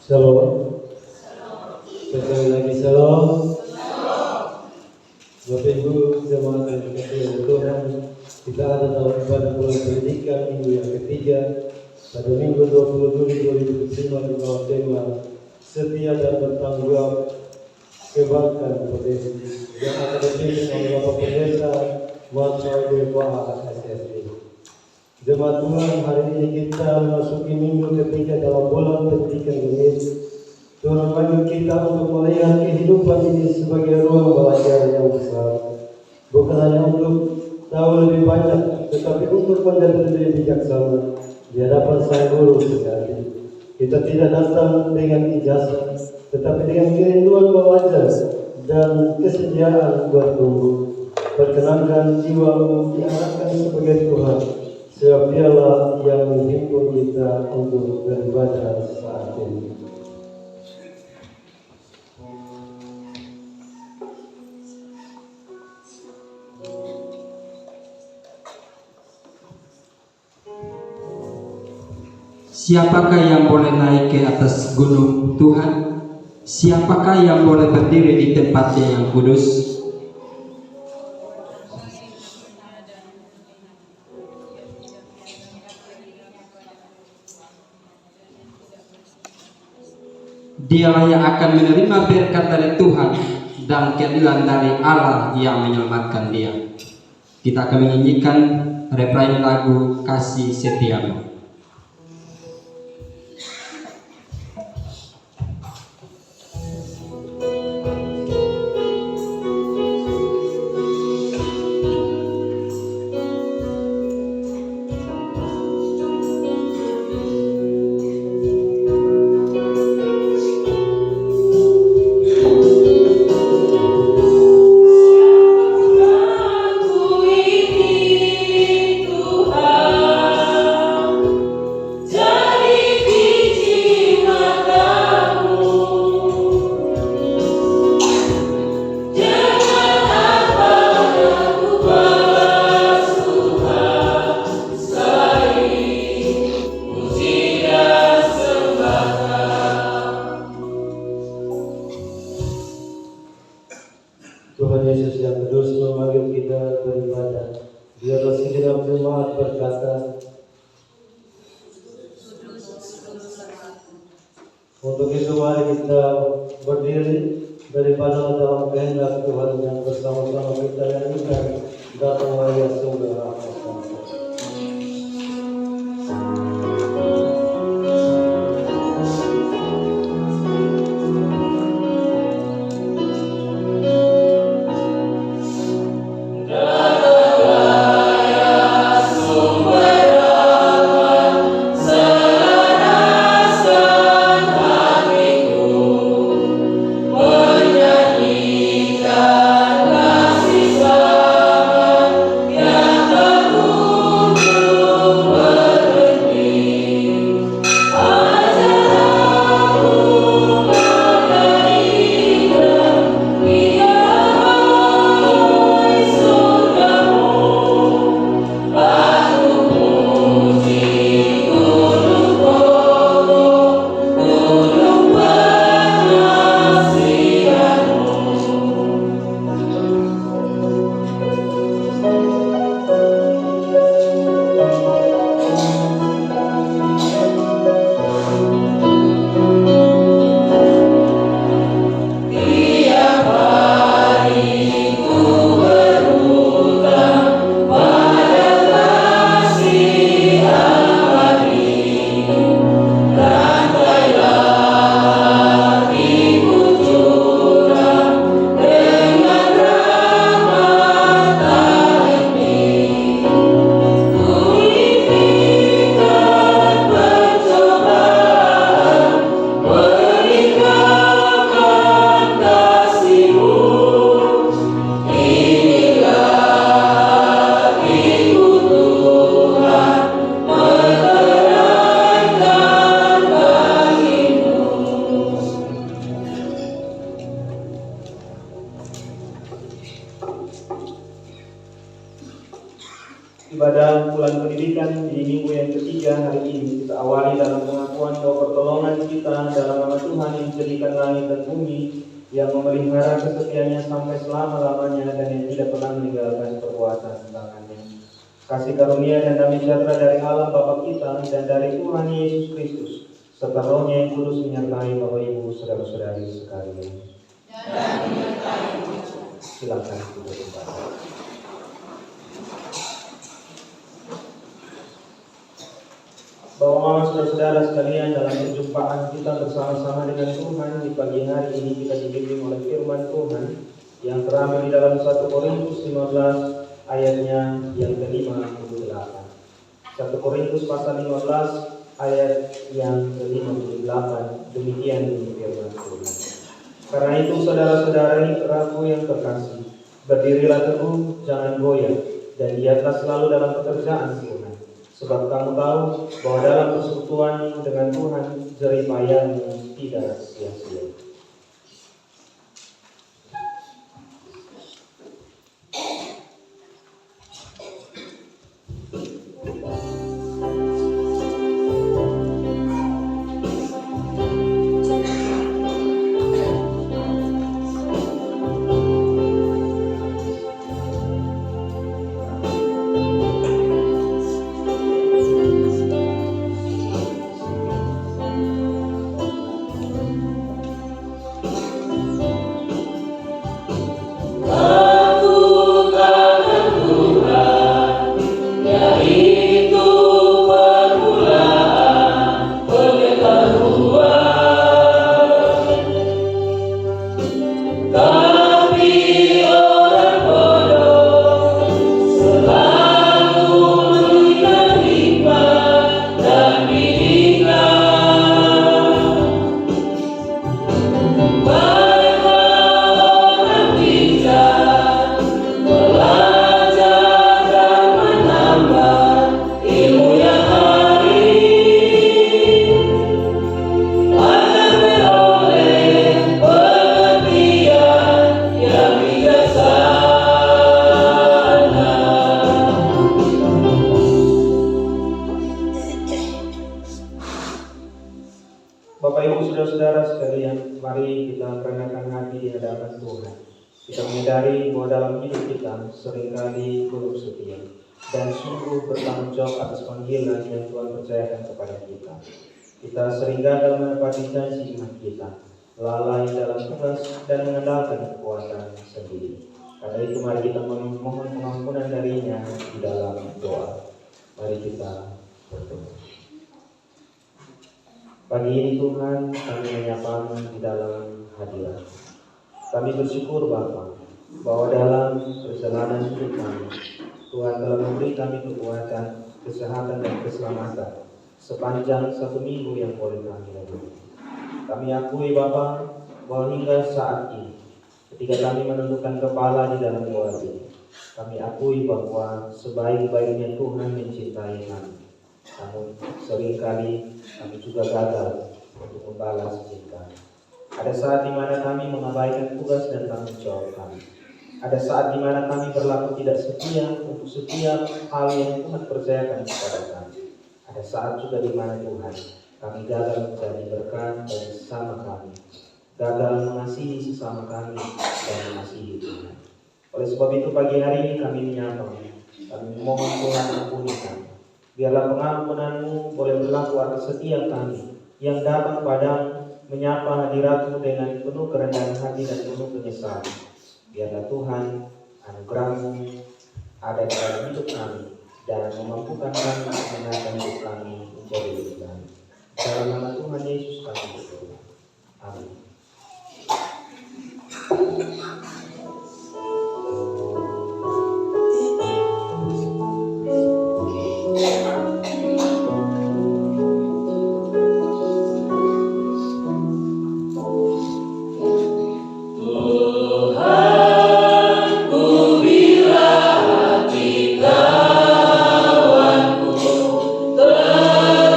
Shalom. Sekali lagi shalom. Bapak Ibu jemaat yang dikasihi Tuhan, kita ada dalam ibadah bulan pendidikan minggu yang ketiga pada minggu 20 Juli 2005 di bawah tema setia dan bertanggung jawab kebangkitan potensi yang akan dipimpin oleh Bapak Pendeta Muhammad Dewa SSD. Jemaat Tuhan, hari ini kita memasuki minggu ketiga dalam bulan pendidikan ini. Tuhan memanggil kita untuk melihat kehidupan ini sebagai ruang belajar yang besar. Bukan hanya untuk tahu lebih banyak, tetapi untuk menjadi lebih bijaksana di hadapan Sang Guru sejati. Kita tidak datang dengan ijazah, tetapi dengan kerinduan belajar dan kesediaan buat tumbuh. Perkenankan jiwamu diarahkan sebagai Tuhan, sebab Dialah yang menghimpun kita untuk beribadah saat ini. Siapakah yang boleh naik ke atas gunung Tuhan? Siapakah yang boleh berdiri di tempatnya yang kudus? Dialah yang akan menerima berkat dari Tuhan dan keadilan dari Allah yang menyelamatkan dia. Kita akan menyanyikan refrain lagu Kasih Setiamu. Tuhan Yesus yang kudus memanggil kita beribadah. Biarlah segenap jemaat berkata, untuk itu mari kita berdiri daripada dalam kehendak Tuhan yang bersama-sama kita nyanyikan Datanglah ya sumber rahmat. Yang kita dalam nama Tuhan yang menjadikan langit dan bumi, yang memelihara kesetiaannya sampai selama-lamanya dan yang tidak pernah meninggalkan perbuatan tangannya. Kasih karunia dan damai sejahtera dari Allah Bapa kita dan dari Tuhan Yesus Kristus serta Roh-Nya yang kudus menyertai Bapak Ibu saudara-saudari sekalian. Silakan duduk kembali. Bapak Mama saudara-saudara sekalian, dalam perjumpaan kita bersama-sama dengan Tuhan di pagi hari ini kita dibimbing oleh firman Tuhan yang terambil di dalam 1 Korintus 15 ayatnya yang ke-58. 1 Korintus pasal 15 ayat yang ke-58, demikian bunyi firman Tuhan. Karena itu saudara-saudari yang terkasih, berdirilah teguh, jangan goyah, dan giatlah selalu dalam pekerjaan Tuhan. Sebab kamu tahu bahwa dalam persekutuan dengan Tuhan jerih payahmu tidak sia-sia. Bapak Ibu saudara-saudara sekalian, mari kita merendahkan hati di hadapan Tuhan. Kita menyadari bahwa dalam hidup kita seringkali belum setia dan sungguh bertanggung jawab atas panggilan yang Tuhan percayakan kepada kita. Kita sering gagal menepati janji iman kita, lalai dalam tugas dan mengandalkan kekuatan sendiri. Karena itu mari kita memohon pengampunan darinya di dalam doa. Mari kita berdoa. Pagi ini Tuhan, kami menyapamu di dalam hadirat. Kami bersyukur Bapa bahwa dalam perjalanan hidup kami, Tuhan telah memberi kami kekuatan, kesehatan dan keselamatan sepanjang 1 minggu yang boleh kami lalui. Kami akui Bapa bahwa hingga saat ini, ketika kami menentukan kepala di dalam doa ini, kami akui bahwa sebaik-baiknya Tuhan mencintai kami. Namun seringkali kami juga gagal untuk membalas cinta. Ada saat di mana kami mengabaikan tugas dan tanggung jawab kami. Ada saat di mana kami berlaku tidak setia untuk setiap hal yang Tuhan percayakan kepada kami. Ada saat juga di mana Tuhan kami gagal menjadi berkat bagi sesama kami, gagal mengasihi sesama kami dan mengasihi Tuhan. Oleh sebab itu pagi hari ini kami menyapa, kami memohon Tuhan ampuni kami. Biarlah pengampunan-Mu boleh berlaku atas setiap kami yang datang padamu, menyapa hadirat-Mu dengan penuh kerendahan hati dan penuh penyesalan. Biarlah Tuhan anugerah-Mu ada dalam hidup kami dan memampukan kami untuk menata hidup kami menjadi lebih baik. Dalam nama Tuhan Yesus kami berdoa. Amin.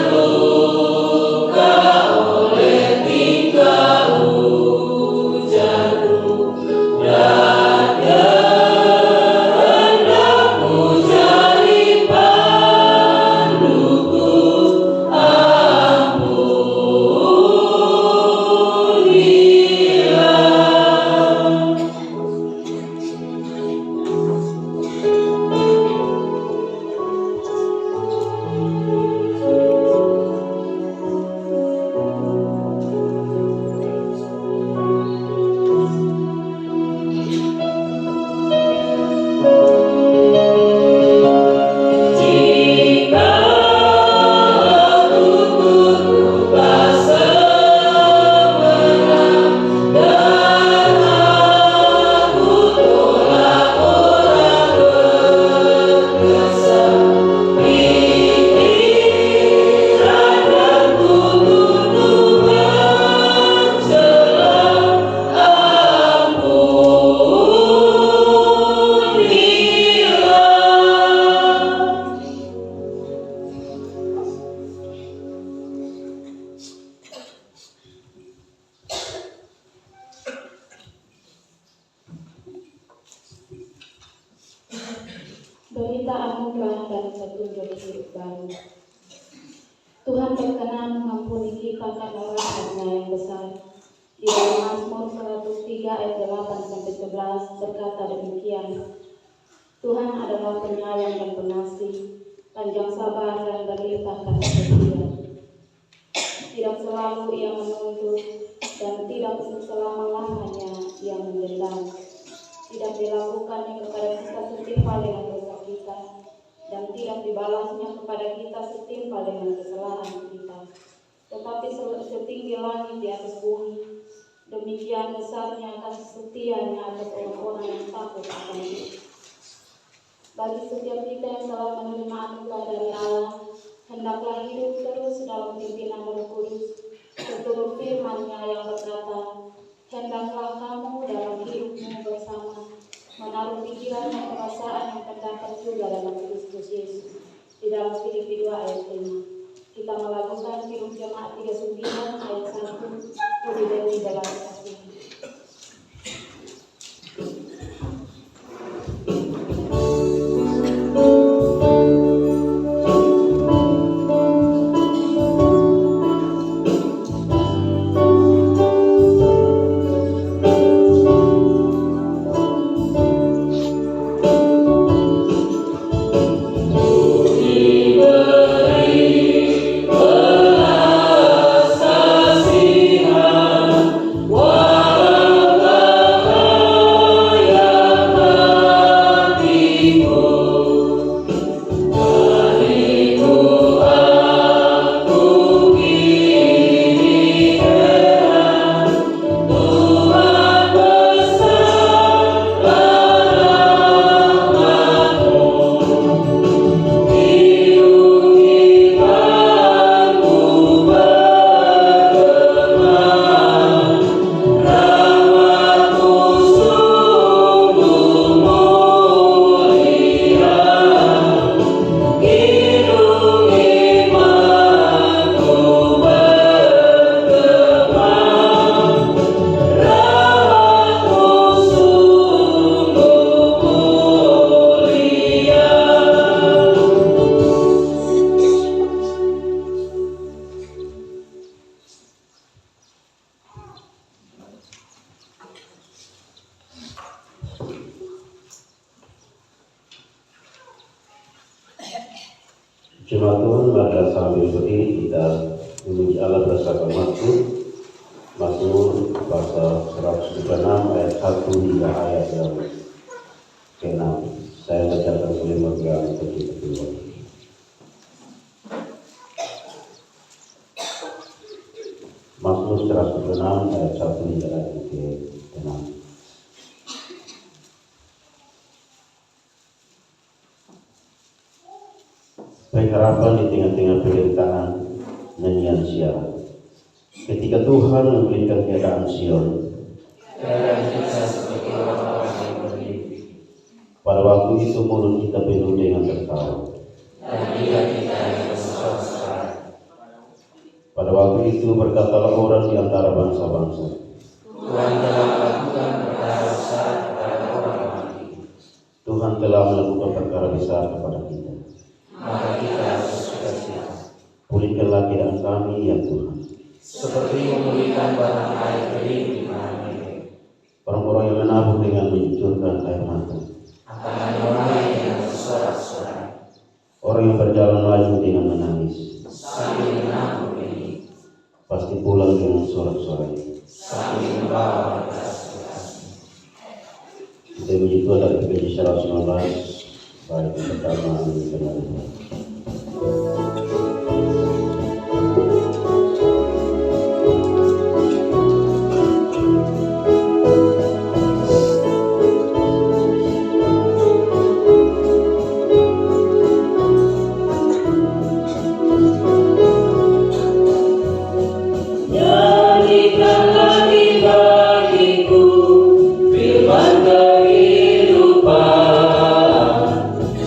Terluka oleh tingkah kita anugerah dan petunjuk hidup baru. Tuhan berkenan mengampuni kita karena rahmat-Nya yang besar. Di dalam Mazmur 103 ayat 8-11 berkata demikian, Tuhan adalah penyayang dan pengasih, panjang sabar dan berlimpah kasih setia. Tidak selalu Ia menuntut dan tidak selama-lamanya Ia mendendam. Tidak dilakukannya kepada kita setimpal dengan dosa kita, dan tidak dibalasnya kepada kita setimpal dengan kesalahan kita. Tetapi setinggi langit di atas bumi, demikian besarnya kasih setianya atas orang-orang yang takut akan Dia. Bagi setiap kita yang telah menerima anugerah dari Allah, hendaklah hidup terus dalam pimpinan Roh Kudus, seturut firman-Nya yang berkata, hendaklah kamu dalam hidupmu bersama menaruh pikiran dan perasaan yang terdapat juga dalam Kristus Yesus. Di dalam Filipi 2 ayat 5. Kita melakukan Kidung Jemaat 39 ayat 1 lebih dari dalam kasih. Jemaat Tuhan, marilah sambil berdiri kita memuji Allah bersama Mazmur pasal 106 ayat 1 hingga ayat yang ke-6. Saya bacakan oleh bagian kedua. Mazmur 106 ayat 1 hingga ayat ke-6. Pengharapan di tengah-tengah penderitaan, nyanyian siaran. Ketika Tuhan memulihkan keadaan Sion, pada waktu itu mulut kita penuh dengan tertawa. Pada waktu itu berkatalah orang di antara bangsa-bangsa, Tuhan telah melakukan perkara besar kepada orang mati. Tuhan telah melakukan perkara besar kepada kita. Maka kita bersuka-cita. Pulihkanlah keadaan kami ya Tuhan, seperti memulihkan batang air kering di mana ini. Orang-orang yang menabur dengan mencucurkan air mata akan mulai dengan bersorak-sorai. Orang yang berjalan maju dengan menangis sambil menabur ini pasti pulang dengan sorak-sorai sambil membawa berkas-berkasnya. Kita begitu dari PKJ 119 baik yang pertama ini benar.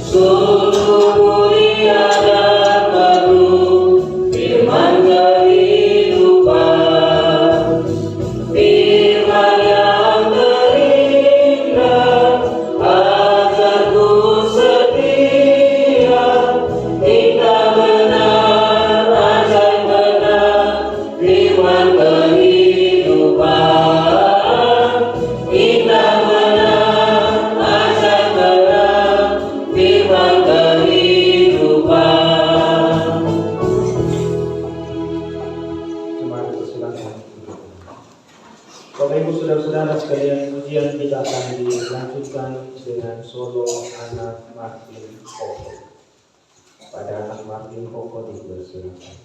Sungguh mulia dan Bapak Ibu saudara-saudara sekalian, ujian kita akan dilanjutkan dengan solo anak Martin Koko. Pada anak Martin Koko dipersilakan.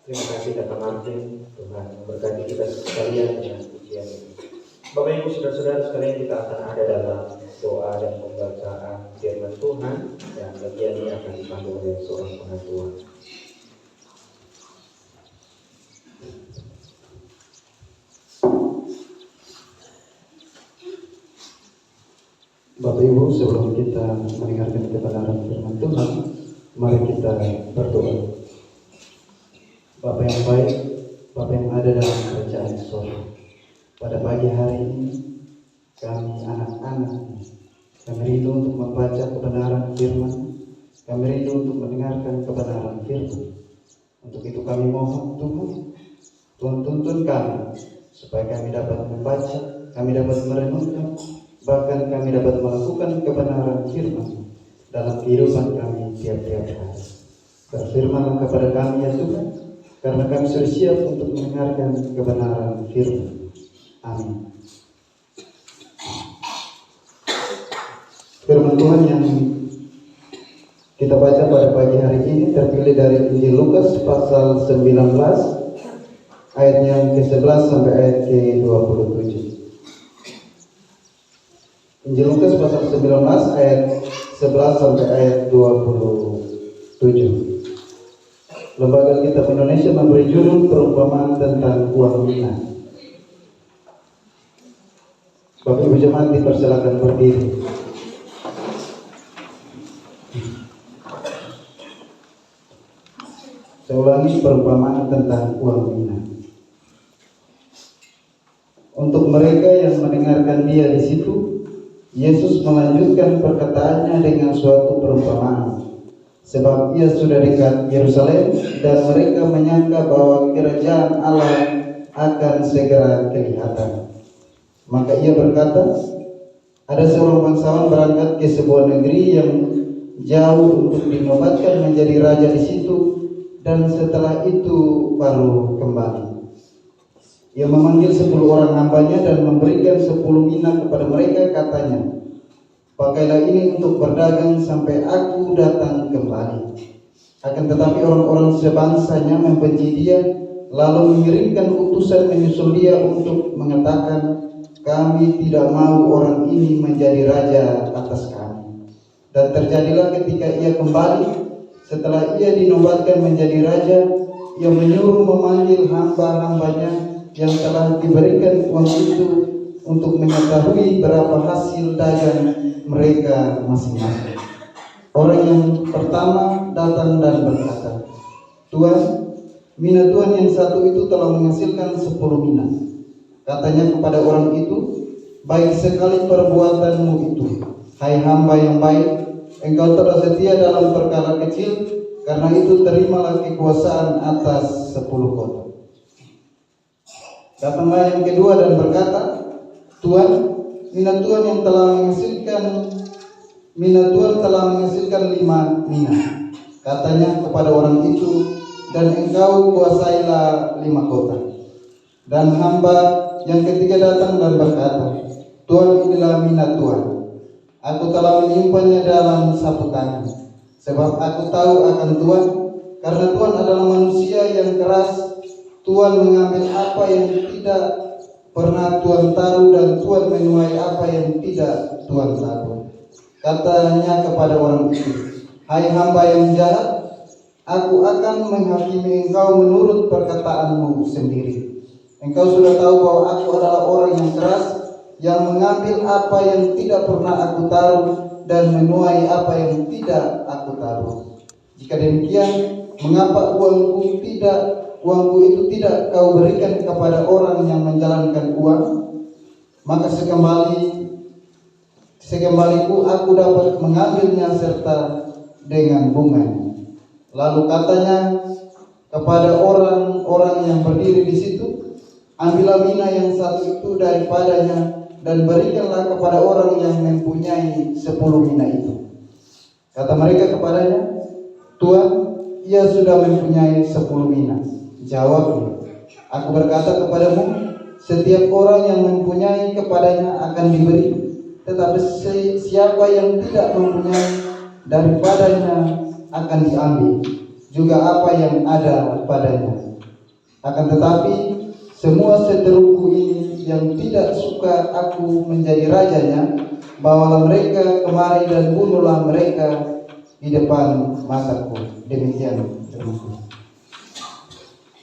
Terima kasih Kakak Martin, Tuhan memberkati kita sekalian dengan pujian ini. Bapak Ibu saudara-saudara sekalian, kita akan ada dalam doa dan pembacaan firman Tuhan Tuhan, dan bagian ini akan dipandu oleh seorang pengatua. Bapak Ibu, sebelum kita mendengarkan kebenaran firman Tuhan, mari kita berdoa. Bapa yang baik, Bapa yang ada dalam kerajaan surga, pada pagi hari ini kami anak-anak, kami rindu untuk membaca kebenaran firman, kami rindu untuk mendengarkan kebenaran firman. Untuk itu kami mohon Tuhan tuntun kami supaya kami dapat membaca, kami dapat merenungkan, bahkan kami dapat melakukan kebenaran firman dalam kehidupan kami tiap-tiap hari. Berfirmanlah kepada kami ya Tuhan, karena kami sudah siap untuk mendengarkan kebenaran firman. Amin. Firman Tuhan yang kita baca pada pagi hari ini terpilih dari Injil Lukas pasal 19 ayat yang ke-11 sampai ayat ke-27. Injil Lukas pasal 19 ayat 11 sampai ayat 27. Lembaga Kitab Indonesia memberi judul perumpamaan tentang uang mina. Bapak Ibu jemaat dipersilakan berdiri. Saya ulangi, perumpamaan tentang uang mina. Untuk mereka yang mendengarkan dia di situ, Yesus melanjutkan perkataannya dengan suatu perumpamaan. Sebab ia sudah dekat Yerusalem dan mereka menyangka bahwa kerajaan Allah akan segera kelihatan. Maka ia berkata, ada seorang bangsawan berangkat ke sebuah negeri yang jauh untuk dinobatkan menjadi raja di situ, dan setelah itu baru kembali. Ia memanggil 10 orang hambanya dan memberikan 10 mina kepada mereka, katanya, pakailah ini untuk berdagang sampai aku datang kembali. Akan tetapi orang-orang sebangsanya membenci dia, lalu mengirimkan utusan menyusul dia untuk mengatakan, kami tidak mau orang ini menjadi raja atas kami. Dan terjadilah ketika ia kembali, setelah ia dinobatkan menjadi raja, ia menyuruh memanggil hamba-hambanya yang telah diberikan uang itu untuk mengetahui berapa hasil dagang mereka masing-masing. Orang yang pertama datang dan berkata, Tuan, mina Tuhan yang satu itu telah menghasilkan 10 mina. Katanya kepada orang itu, baik sekali perbuatanmu itu, hai hamba yang baik, engkau telah setia dalam perkara kecil, karena itu terimalah kekuasaan atas 10 kota. Datanglah yang kedua dan berkata, Tuan, mina Tuhan telah menghasilkan 5 mina. Katanya kepada orang itu, dan engkau kuasailah 5 kota. Dan hamba yang ketiga datang dan berkata, Tuan, inilah mina Tuhan. Aku telah menyimpannya dalam sapu tangan, sebab aku tahu akan Tuhan, karena Tuhan adalah manusia yang keras. Tuhan mengambil apa yang tidak pernah Tuhan taruh, dan Tuhan menuai apa yang tidak Tuhan taruh. Katanya kepada orang itu, hai hamba yang jahat, aku akan menghakimi engkau menurut perkataanmu sendiri. Engkau sudah tahu bahwa aku adalah orang yang keras, yang mengambil apa yang tidak pernah aku taruh dan menuai apa yang tidak aku taruh. Jika demikian, mengapa uangku itu tidak kau berikan kepada orang yang menjalankan uang? Maka sekembaliku aku dapat mengambilnya serta dengan bunganya. Lalu katanya kepada orang-orang yang berdiri di situ, ambillah mina yang satu itu daripadanya dan berikanlah kepada orang yang mempunyai 10 mina itu. Kata mereka kepadanya, Tuan, ia sudah mempunyai 10 mina. Jawabnya, aku berkata kepadamu, setiap orang yang mempunyai kepadanya akan diberi, tetapi siapa yang tidak mempunyai, daripadanya akan diambil juga apa yang ada padanya. Akan tetapi semua seteruku ini yang tidak suka aku menjadi rajanya, bawalah mereka kemari dan bunuhlah mereka di depan mataku. Demikian firman.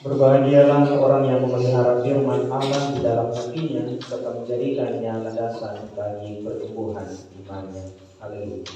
Berbahagialah orang yang memelihara firman Allah di dalam hatinya serta menjadikannya landasan bagi pertumbuhan imannya. Haleluya.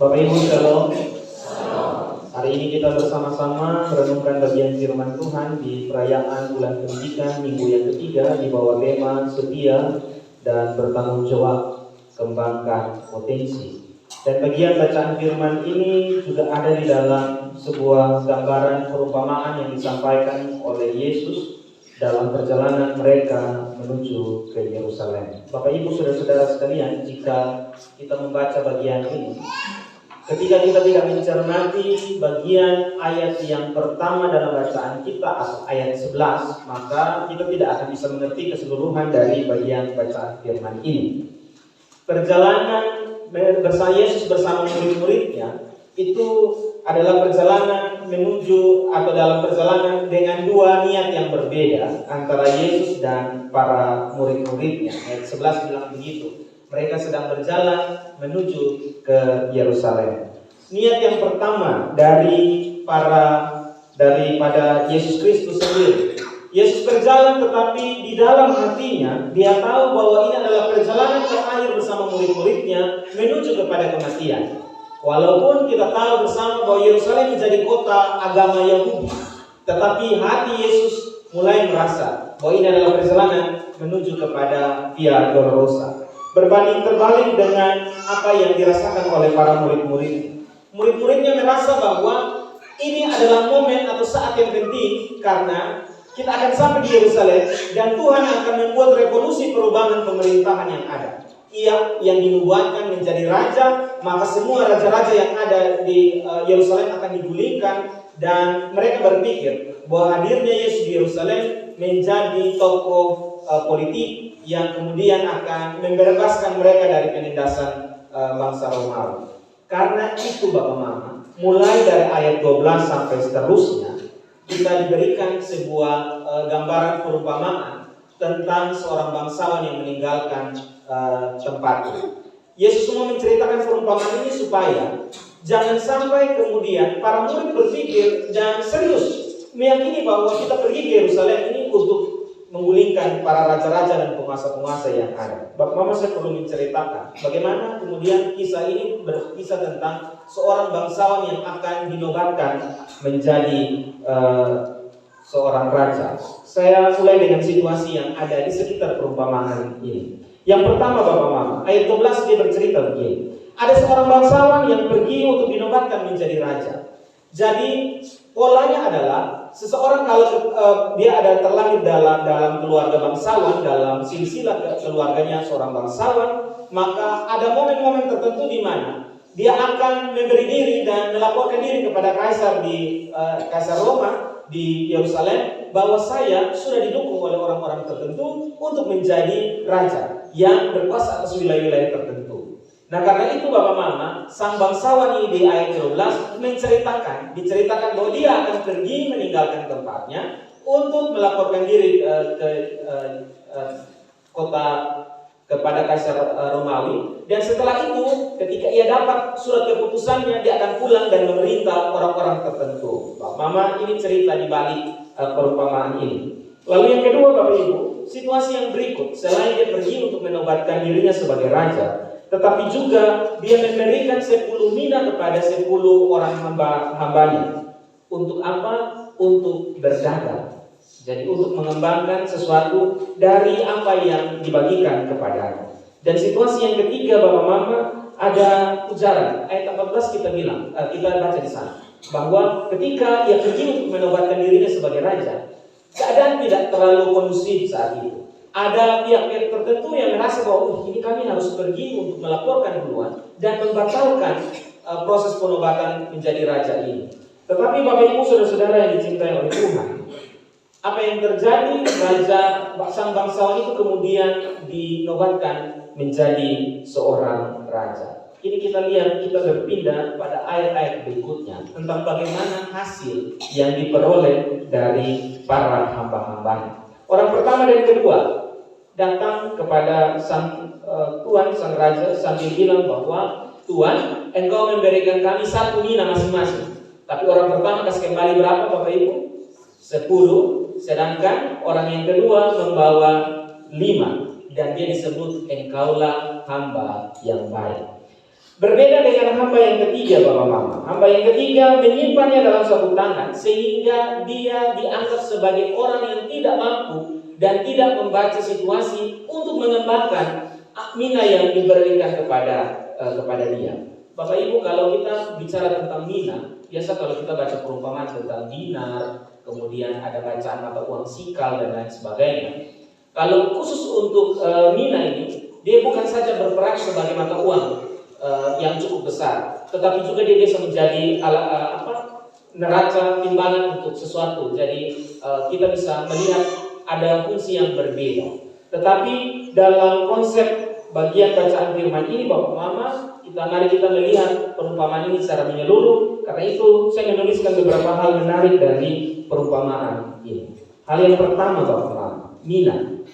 Bapak Ibu Shalom. Hari ini kita bersama-sama merenungkan bagian firman Tuhan di perayaan bulan pendidikan minggu yang ketiga di bawah tema setia dan bertanggung jawab, kembangkan potensi. Dan bagian bacaan firman ini juga ada di dalam sebuah gambaran perumpamaan yang disampaikan oleh Yesus dalam perjalanan mereka menuju ke Yerusalem. Bapak Ibu saudara-saudara sekalian, jika kita membaca bagian ini, ketika kita tidak mencermati bagian ayat yang pertama dalam bacaan kita atau ayat 11, maka kita tidak akan bisa mengerti keseluruhan dari bagian bacaan firman ini. Perjalanan bersama Yesus bersama murid-muridnya itu adalah perjalanan menuju atau dalam perjalanan dengan dua niat yang berbeda antara Yesus dan para murid-muridnya. Ayat 11 bilang begitu. Mereka sedang berjalan menuju ke Yerusalem. Niat yang pertama daripada Yesus Kristus sendiri. Yesus berjalan tetapi di dalam hatinya dia tahu bahwa ini adalah perjalanan terakhir bersama murid-muridnya menuju kepada kematian. Walaupun kita tahu bersama bahwa Yerusalem menjadi kota agama Yahudi, tetapi hati Yesus mulai merasa bahwa ini adalah perjalanan menuju kepada Via Dolorosa. Berbanding terbalik dengan apa yang dirasakan oleh para murid-murid. Murid-muridnya merasa bahwa ini adalah momen atau saat yang penting karena kita akan sampai di Yerusalem dan Tuhan akan membuat revolusi perubahan pemerintahan yang ada. Ia yang dinubuatkan menjadi raja, maka semua raja-raja yang ada di Yerusalem akan digulingkan dan mereka berpikir bahwa hadirnya Yesus di Yerusalem menjadi tokoh politik yang kemudian akan membebaskan mereka dari penindasan bangsa Romawi. Karena itu Bapak Mama, mulai dari ayat 12 sampai seterusnya kita diberikan sebuah gambaran perumpamaan tentang seorang bangsawan yang meninggalkan tempatnya. Yesus semua menceritakan perumpamaan ini supaya jangan sampai kemudian para murid berpikir dan serius meyakini bahwa kita pergi ke Yerusalem ini untuk menggulingkan para raja-raja dan penguasa-penguasa yang ada. Bapak Mama, saya perlu menceritakan bagaimana kemudian kisah ini berkisah tentang seorang bangsawan yang akan dinobatkan menjadi seorang raja. Saya mulai dengan situasi yang ada di sekitar perumpamaan ini. Yang pertama Bapak Mama, ayat 12 dia bercerita begini. Ada seorang bangsawan yang pergi untuk dinobatkan menjadi raja. Jadi polanya adalah seseorang kalau dia ada terlahir dalam keluarga bangsawan, dalam silsilah keluarganya seorang bangsawan, maka ada momen-momen tertentu di mana dia akan memberi diri dan melaporkan diri kepada kaisar di kaisar Roma di Yerusalem bahwa saya sudah didukung oleh orang-orang tertentu untuk menjadi raja yang berkuasa atas wilayah-wilayah tertentu. Nah karena itu Bapak Mama, sang bangsawan ini di ayat 12 diceritakan bahwa dia akan pergi meninggalkan tempatnya untuk melaporkan diri ke kota kepada kaisar Romawi, dan setelah itu ketika ia dapat surat keputusannya dia akan pulang dan memerintah orang-orang tertentu. Bapak Mama, ini cerita di balik perumpamaan ini. Lalu yang kedua Bapak Ibu, situasi yang berikut, selain dia pergi untuk menobatkan dirinya sebagai raja, tetapi juga dia memberikan 10 mina kepada 10 orang hambanya. Untuk apa? Untuk berdagang. Jadi untuk mengembangkan sesuatu dari apa yang dibagikan kepadanya. Dan situasi yang ketiga Bapak Mama, ada ujaran. Ayat 14 kita baca di sana bahwa ketika ia pergi untuk menobatkan dirinya sebagai raja, keadaan tidak terlalu kondusif saat itu. Ada pihak-pihak tertentu yang merasa bahwa ini kami harus pergi untuk melaporkan duluan dan membatalkan proses penobatan menjadi raja ini. Tetapi Bapak Ibu saudara-saudara yang dicintai oleh Tuhan, Apa yang terjadi? Raja sang bangsawan itu kemudian dinobatkan menjadi seorang raja. Ini kita lihat, kita berpindah pada ayat-ayat berikutnya tentang bagaimana hasil yang diperoleh dari para hamba-hambanya. Orang pertama dan kedua datang kepada sang Tuan, sang raja, sambil bilang bahwa Tuan, engkau memberikan kami 1 mina masing-masing. Tapi orang pertama kasih kembali berapa Bapak Ibu? 10. Sedangkan orang yang kedua membawa 5. Dan dia disebut engkaulah hamba yang baik. Berbeda dengan hamba yang ketiga Bapak Mama. Hamba yang ketiga menyimpannya dalam satu tangan sehingga dia dianggap sebagai orang yang tidak mampu dan tidak membaca situasi untuk mengembangkan mina yang diberikan kepada dia. Bapak Ibu, kalau kita bicara tentang mina, biasa kalau kita baca perumpamaan tentang dinar, kemudian ada bacaan mata uang sikal dan lain sebagainya. Kalau khusus untuk mina ini, dia bukan saja berperan sebagai mata uang yang cukup besar, tetapi juga dia bisa menjadi neraca timbangan untuk sesuatu. Jadi kita bisa melihat ada fungsi yang berbeda. Tetapi dalam konsep bagian bacaan firman ini Bapak Mama, mari kita melihat perumpamaan ini secara menyeluruh. Karena itu saya menuliskan beberapa hal menarik dari perumpamaan ini. Hal yang pertama Bapak Mama, mina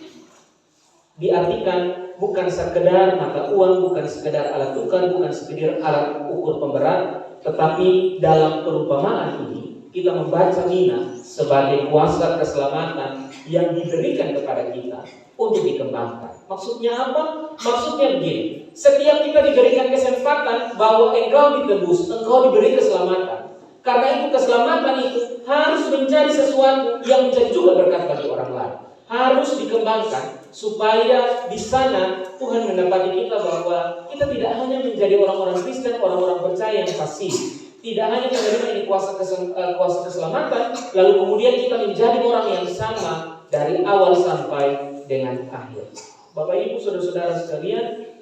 diartikan bukan sekedar mata uang, bukan sekedar alat tukar, bukan sekedar alat ukur pemberat, tetapi dalam perumpamaan ini kita membaca mina sebagai kuasa keselamatan yang diberikan kepada kita untuk dikembangkan. Maksudnya apa? Maksudnya begini, setiap kita diberikan kesempatan bahwa engkau ditebus, engkau diberi keselamatan. Karena itu keselamatan itu harus menjadi sesuatu yang menjadi juga berkat bagi orang lain. Harus dikembangkan supaya di sana Tuhan mendapati kita bahwa kita tidak hanya menjadi orang-orang Kristen, orang-orang percaya yang pasif. Tidak hanya menerima ini kuasa keselamatan, lalu kemudian kita menjadi orang yang sama dari awal sampai dengan akhir. Bapak Ibu, saudara-saudara sekalian,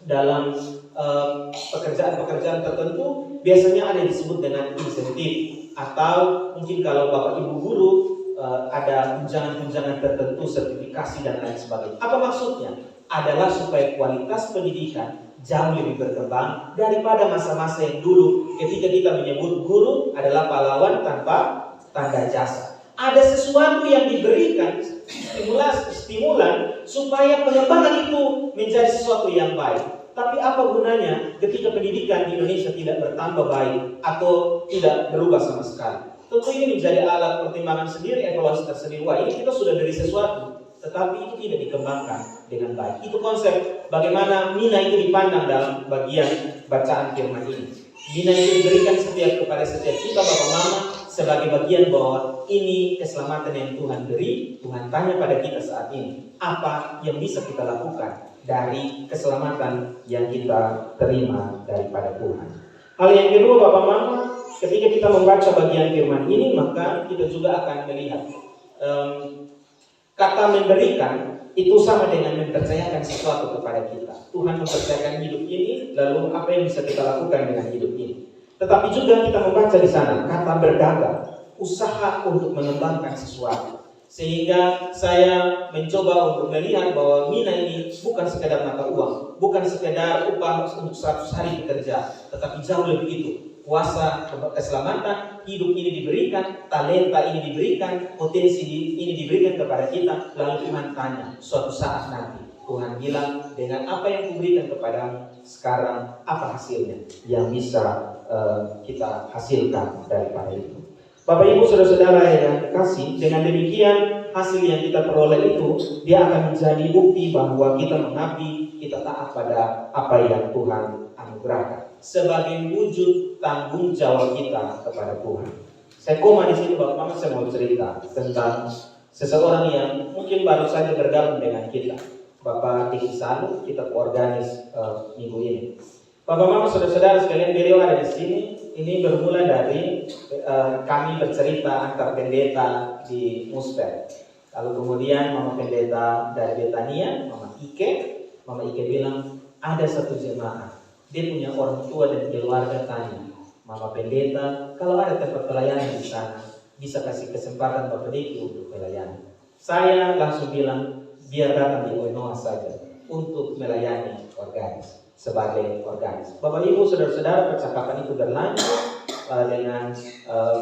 dalam pekerjaan-pekerjaan tertentu biasanya ada yang disebut dengan insentif, atau mungkin kalau Bapak Ibu guru ada tunjangan-tunjangan tertentu, sertifikasi dan lain sebagainya. Apa maksudnya? Adalah supaya kualitas pendidikan jauh lebih berkembang daripada masa-masa yang dulu ketika kita menyebut guru adalah pahlawan tanpa tanda jasa. Ada sesuatu yang diberikan, stimulan supaya pengembangan itu menjadi sesuatu yang baik. Tapi apa gunanya ketika pendidikan di Indonesia tidak bertambah baik atau tidak berubah sama sekali? Tentu ini menjadi alat pertimbangan sendiri, evaluasi tersendiri. Wah, ini kita sudah dari sesuatu, tetapi itu tidak dikembangkan dengan baik. Itu konsep bagaimana mina itu dipandang dalam bagian bacaan firman ini. Mina itu diberikan kepada setiap kita Bapak Mama sebagai bagian bahwa ini keselamatan yang Tuhan beri. Tuhan tanya pada kita saat ini, apa yang bisa kita lakukan dari keselamatan yang kita terima daripada Tuhan. Hal yang kedua Bapak Mama, ketika kita membaca bagian firman ini, maka kita juga akan melihat kata memberikan itu sama dengan mempercayakan sesuatu kepada kita. Tuhan mempercayakan hidup ini, lalu apa yang bisa kita lakukan dengan hidup ini. Tetapi juga kita membaca di sana kata berdagang, usaha untuk mengembangkan sesuatu. Sehingga saya mencoba untuk melihat bahwa mina ini bukan sekedar mata uang, bukan sekedar upah untuk 100 hari bekerja, tetapi jauh lebih itu. Kuasa keselamatan, hidup ini diberikan, talenta ini diberikan, potensi ini diberikan kepada kita. Lalu Tuhan tanya, suatu saat nanti Tuhan bilang, dengan apa yang kuberikan kepadamu sekarang, apa hasilnya yang bisa kita hasilkan daripada itu. Bapak Ibu saudara-saudara yang kasih, dengan demikian hasil yang kita peroleh itu dia akan menjadi bukti bahwa kita mengabdi, kita taat pada apa yang Tuhan anugerahkan sebagai wujud tanggung jawab kita kepada Tuhan. Saya koma di sini Bapak Mama, saya mau cerita tentang seseorang yang mungkin baru saja bergabung dengan kita, Bapak Tiki Sanu. Kita koorganis minggu ini. Bapak Mama, saudara-saudara sekalian, beliau ada di sini. Ini bermula dari kami bercerita antar pendeta di Musper. Lalu kemudian Mama Pendeta dari Betania, Mama Ike bilang ada satu jemaah, dia punya orang tua dan keluarga tanya, Mama Pendeta, kalau ada tempat pelayanan di sana, bisa kasih kesempatan Bapak Diki untuk melayani. Saya langsung bilang, biar datang di Oinoa saja untuk melayani organis, sebagai organis. Bapak Ibu, saudara-saudara, percakapan itu berlanjut dengan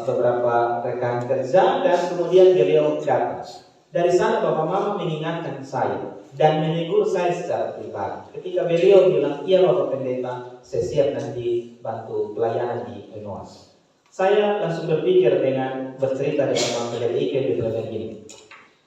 beberapa rekan kerja, dan kemudian beliau datang. Dari sana Bapak Mama mengingatkan saya dan menegur saya secara pribadi. Ketika beliau bilang, iya Bapak Pendeta, saya siap nanti bantu pelayanan di Oinoa. Saya langsung berpikir dengan bercerita dengan Bang Pendeta Ike, dia bilang begini,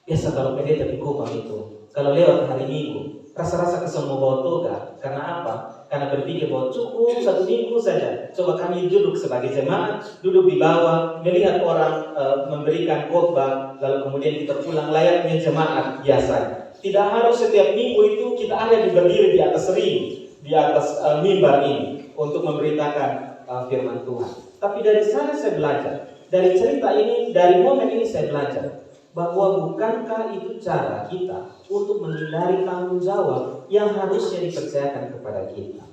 biasa kalau pendeta di Kupang itu, kalau lewat hari Minggu, rasa-rasa kesel mau bawa toga. Karena apa? Karena berpikir bahwa cukup 1 minggu saja. Coba kami duduk sebagai jemaat, duduk di bawah, melihat orang memberikan khotbah, lalu kemudian kita pulang layaknya jemaat biasa. Tidak harus setiap minggu itu kita ada berdiri di atas ring, di atas mimbar ini untuk memberitakan firman Tuhan. Tapi dari sana saya belajar, dari cerita ini, dari momen ini saya belajar bahwa bukankah itu cara kita untuk menghindari tanggung jawab yang harusnya dipercayakan kepada kita.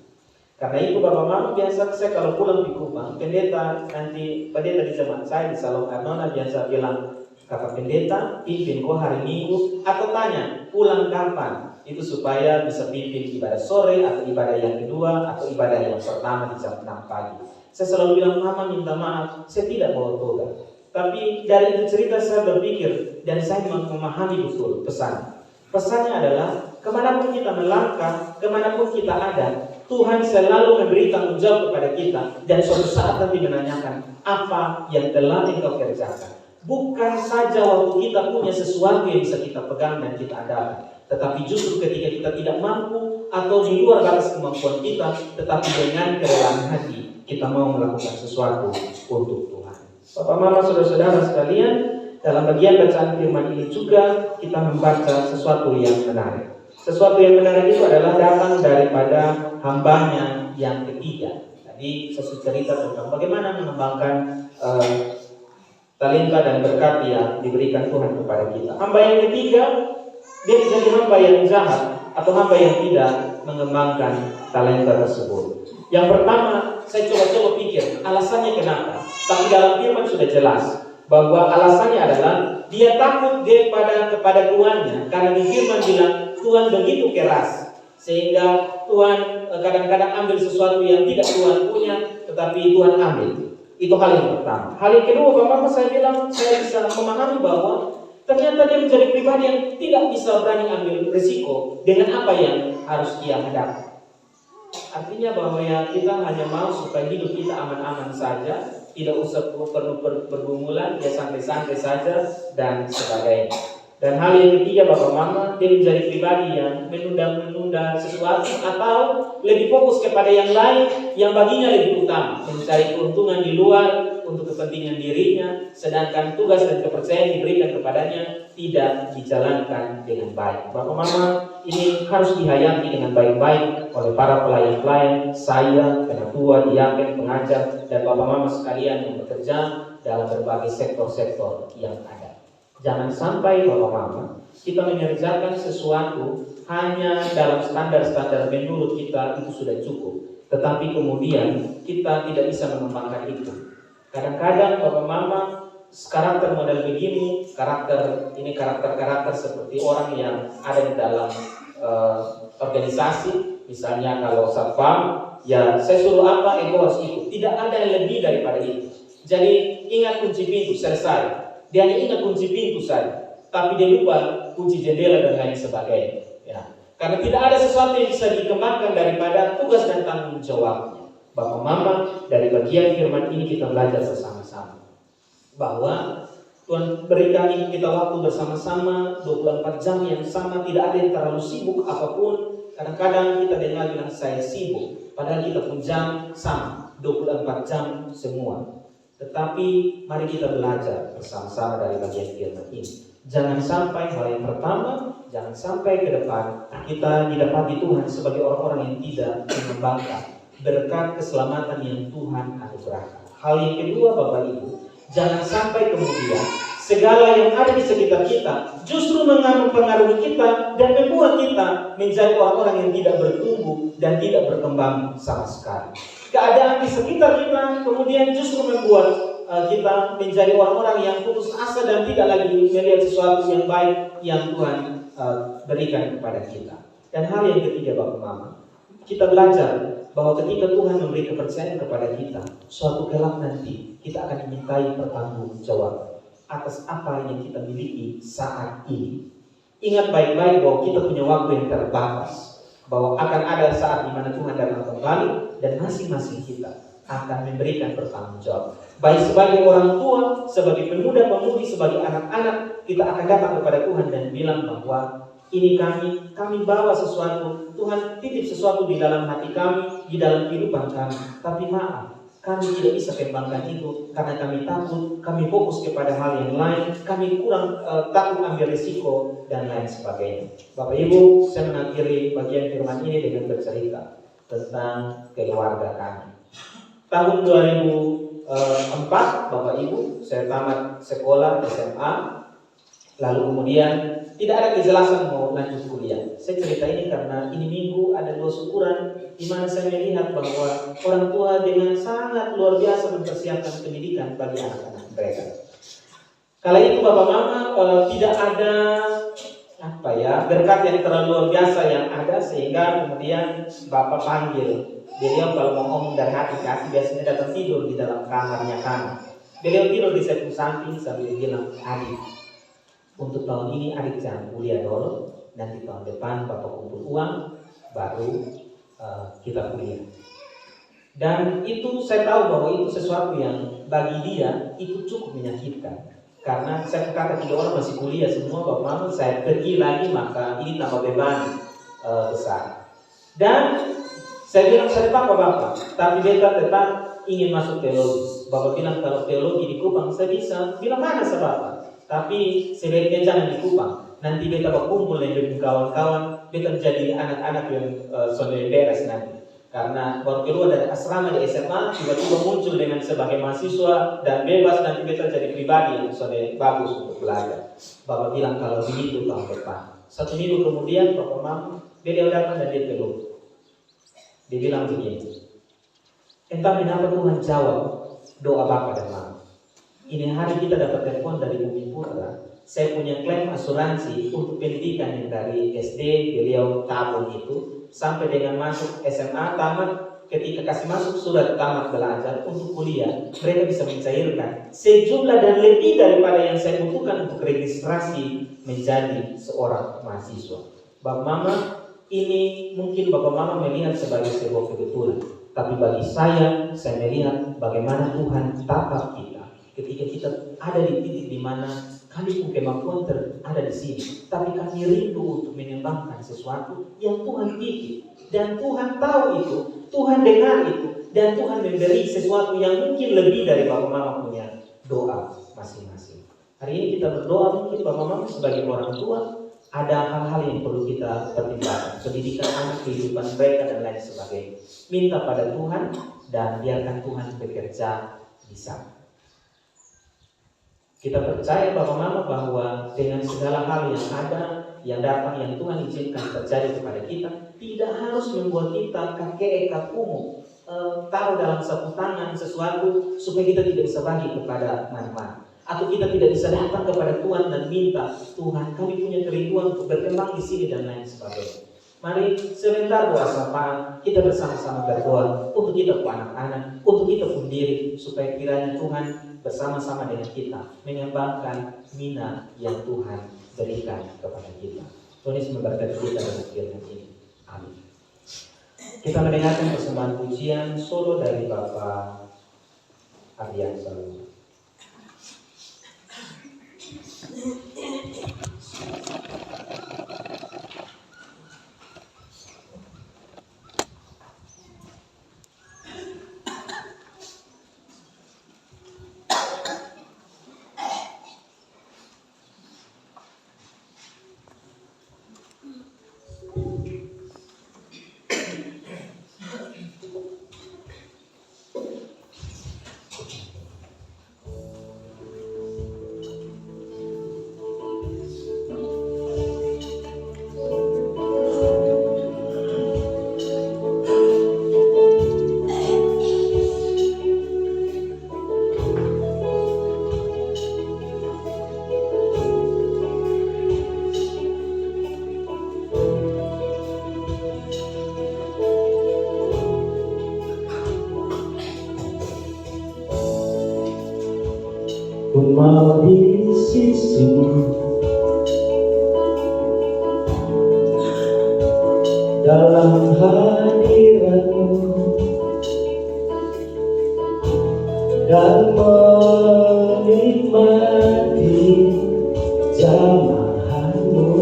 Karena itu Bapak Mama, biasa saya kalau pulang di Kupang, pendeta di jemaat saya di Salong Arnona biasa bilang, Kakak Pendeta, pimpin kok hari Minggu, atau tanya, pulang kapan? Itu supaya bisa pimpin ibadah sore, atau ibadah yang kedua, atau ibadah yang pertama di jam 6 pagi. Saya selalu bilang, Mama minta maaf, saya tidak bawa toga. Tapi dari itu cerita saya berpikir, dan saya memahami betul pesan. Pesannya adalah, kemanapun kita melangkah, kemanapun kita ada, Tuhan selalu memberi tanggung jawab kepada kita. Dan suatu saat nanti menanyakan, apa yang telah engkau kerjakan. Bukan saja waktu kita punya sesuatu yang bisa kita pegang dan kita adakan, tetapi justru ketika kita tidak mampu atau di luar batas kemampuan kita, tetapi dengan kerelaan hati kita mau melakukan sesuatu untuk Tuhan. Bapak Mama, saudara-saudara sekalian, dalam bagian bacaan firman ini juga kita membaca sesuatu yang menarik. Sesuatu yang menarik itu adalah datang daripada hambanya yang ketiga. Tadi saya cerita tentang bagaimana mengembangkan talenta dan berkat yang diberikan Tuhan kepada kita. Hamba yang ketiga, dia menjadi hamba yang jahat atau hamba yang tidak mengembangkan talenta tersebut. Yang pertama, saya coba pikir alasannya kenapa. Tapi dalam firman sudah jelas bahwa alasannya adalah dia takut kepada tuannya, karena di firman bilang Tuhan begitu keras sehingga Tuhan kadang-kadang ambil sesuatu yang tidak Tuhan punya, tetapi Tuhan ambil. Itu hal yang pertama. Hal yang kedua, Bapak Mama, saya bilang saya bisa memahami bahwa ternyata dia menjadi pribadi yang tidak bisa berani ambil risiko dengan apa yang harus ia hadapi. Artinya bahwa ya kita hanya mau supaya hidup kita aman-aman saja, tidak usah perlu bergumulan, ya santai-santai saja dan sebagainya. Dan hal yang ketiga, Bapak Mama, dia menjadi pribadi yang menunda sesuatu atau lebih fokus kepada yang lain yang baginya lebih utama, mencari keuntungan di luar untuk kepentingan dirinya, sedangkan tugas dan kepercayaan diberikan kepadanya tidak dijalankan dengan baik. Bapak Mama, ini harus dihayati dengan baik-baik oleh para pelayan-pelayan, saya, penatua, diaken, pengajar, dan Bapak Mama sekalian yang bekerja dalam berbagai sektor-sektor yang ada. Jangan sampai Bapak Mama kita mengerjakan sesuatu hanya dalam standar-standar menurut kita itu sudah cukup, tetapi kemudian kita tidak bisa mengembangkan itu. Kadang-kadang Bapak Mama karakter model begini, karakter seperti orang yang ada di dalam organisasi, misalnya kalau satpam, ya saya suruh apa, engkau harus ikut. Tidak ada yang lebih daripada itu. Jadi ingat kunci pintu, selesai. Dia hanya ingat kunci pintu saja, tapi dia lupa kunci jendela dan lain sebagainya. Ya. Karena tidak ada sesuatu yang bisa dikembangkan daripada tugas dan tanggung jawabnya. Bapak Mama, dari bagian firman ini kita belajar bersama-sama bahwa Tuhan berikan kita waktu bersama-sama 24 jam yang sama, tidak ada yang terlalu sibuk apapun. Kadang-kadang kita dengar bilang saya sibuk, padahal kita pun jam sama, 24 jam semua. Tetapi mari kita belajar bersama-sama dari bagian firman ini. Jangan sampai hal yang pertama, jangan sampai ke depan kita didapati Tuhan sebagai orang-orang yang tidak mengembangkan berkat keselamatan yang Tuhan anugerahkan. Hal yang kedua, Bapak Ibu, jangan sampai kemudian segala yang ada di sekitar kita justru mempengaruhi kita dan membuat kita menjadi orang-orang yang tidak bertumbuh dan tidak berkembang sama sekali. Keadaan di sekitar kita kemudian justru membuat kita menjadi orang-orang yang putus asa dan tidak lagi melihat sesuatu yang baik yang Tuhan berikan kepada kita. Dan hal yang ketiga, Bapak Mama, kita belajar bahwa ketika Tuhan memberi kepercayaan kepada kita, suatu kelak nanti kita akan dimintai pertanggungjawab atas apa yang kita miliki saat ini. Ingat baik-baik bahwa kita punya waktu yang terbatas, bahwa akan ada saat di mana Tuhan datang kembali dan masing-masing kita akan memberikan pertanggungjawab. Baik sebagai orang tua, sebagai pemuda-pemudi, sebagai anak-anak, kita akan datang kepada Tuhan dan bilang bahwa ini kami bawa sesuatu, Tuhan titip sesuatu di dalam hati kami, di dalam kehidupan kami. Tapi maaf, kami tidak bisa kembangkan itu karena kami takut, kami fokus kepada hal yang lain, kami kurang takut ambil risiko dan lain sebagainya. Bapak Ibu, saya mengakhiri bagian firman ini dengan bercerita tentang keluarga kami. Tahun 2004, Bapak Ibu, saya tamat sekolah SMA, lalu kemudian tidak ada kejelasan mau lanjut kuliah. Saya cerita ini karena ini minggu ada 2 syukuran di mana saya melihat bahwa orang tua dengan sangat luar biasa mempersiapkan pendidikan bagi anak-anak mereka. Kala itu Bapak Mama tidak ada berkat yang terlalu luar biasa yang ada, sehingga kemudian Bapak panggil beliau. Kalau mau ngomong dari hati ke hati biasanya datang tidur di dalam kamarnya kami. Beliau tidur di sebelah samping sambil bilang, "Adik, untuk tahun ini adik jangan kuliah dulu, nanti tahun depan Bapak kumpul uang, baru kita kuliah." Dan itu saya tahu bahwa itu sesuatu yang bagi dia itu cukup menyakitkan. Karena saya berkata 3 orang masih kuliah semua, Bapak Mama, saya pergi lagi maka ini tambah beban besar. Dan saya bilang, "Saya Bapak, tapi beta tetap ingin masuk teologi." Bapak bilang, "Kalau teologi di Kupang saya bisa." Bilang, "Mana Bapak? Tapi sebaiknya jangan di Kupang. Nanti beta berkumpul dengan kawan-kawan, beta menjadi anak-anak yang sudah beres nanti." Karena baru keluar dari asrama di SMA, tiba-tiba muncul dengan sebagai mahasiswa dan bebas, nanti beta jadi pribadi yang sudah bagus untuk belajar. Bapak bilang, "Kalau begitu tahun depan." 1 minggu kemudian Bapak Mama, beliau datang dan dia peluk. Dia bilang begini, "Entah kenapa Tuhan jawab doa Bapak dan Mama. Ini hari kita dapat telepon dari Bumi Putra. Saya punya klaim asuransi untuk pendidikan yang dari SD beliau tabung itu sampai dengan masuk SMA tamat. Ketika kasih masuk surat tamat belajar untuk kuliah, mereka bisa mencairkan sejumlah dan lebih daripada yang saya butuhkan untuk registrasi menjadi seorang mahasiswa." Bapak Mama, ini mungkin Bapak Mama melihat sebagai sebuah kebetulan, tapi bagi saya melihat bagaimana Tuhan tatap kita. Ketika kita ada di titik di mana kami punya kemampuan ada di sini, tapi kami rindu untuk mengembangkan sesuatu yang Tuhan titip, dan Tuhan tahu itu, Tuhan dengar itu, dan Tuhan memberi sesuatu yang mungkin lebih dari Bapak Mama punya doa masing-masing. Hari ini kita berdoa, mungkin Bapak Mama sebagai orang tua ada hal-hal yang perlu kita pertimbangkan, pendidikan anak, kehidupan mereka dan lain sebagainya. Minta pada Tuhan dan biarkan Tuhan bekerja di sana. Kita percaya Bapak Mama bahwa dengan segala hal yang ada, yang datang, yang Tuhan izinkan terjadi kepada kita, tidak harus membuat kita kakek kakumu taruh dalam satu tangan sesuatu supaya kita tidak bisa bagi kepada mana-mana, atau kita tidak bisa datang kepada Tuhan dan minta, "Tuhan, kami punya kerinduan untuk berkembang di sini," dan lain sebagainya. Mari sebentar doa sapaan, kita bersama-sama berdoa untuk kita pun anak-anak, untuk kita pun diri, supaya kiranya Tuhan bersama-sama dengan kita mengembangkan mina yang Tuhan berikan kepada kita. Tuhan Yesus memberkati kita dengan firman ini. Amin. Kita mendengarkan persembahan pujian solo dari Bapak Ardiansa. mau di sisimu, dalam hadiratmu, dan menikmati jamahanmu.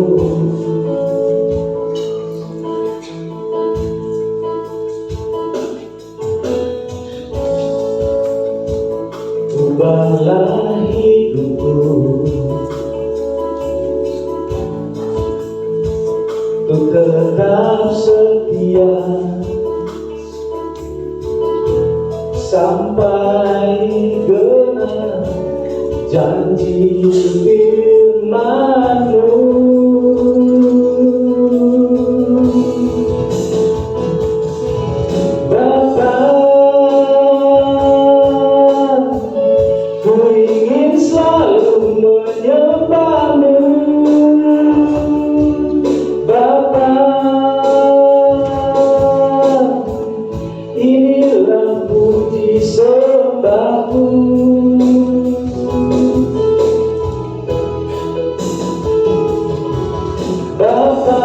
Ubahlah hidupku untuk tetap setia sampai genap janji firman-Mu. Bapa, ku ingin selalu menyembah-Mu. Bapa, inilah puji sembahku. Bapa,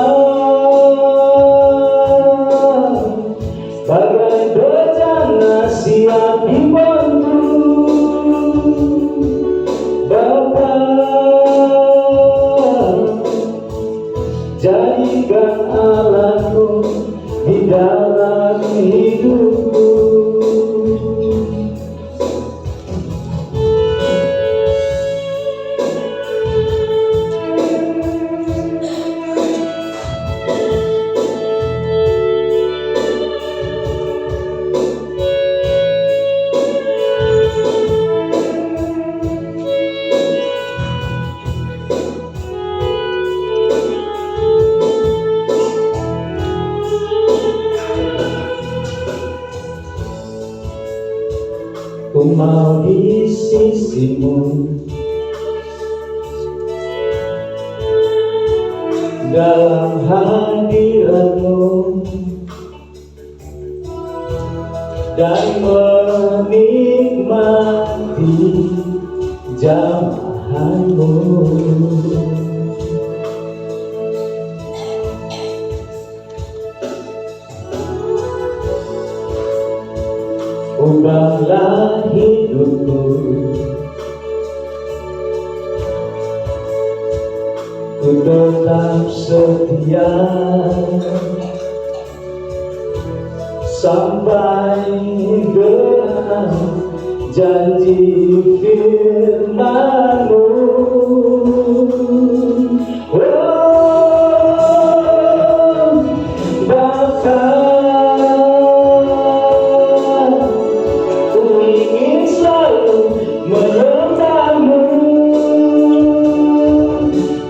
bagai bejana siap dibantu. Bapa, jadikan alatku di dalam hidupku. Ku mau di sisimu, dalam hadiratmu, dan menikmati jamahanmu. Ubahlah hidupku ku tetap setia sampai genap janji firman-Mu. Oh, Bapa, menyembah-Mu.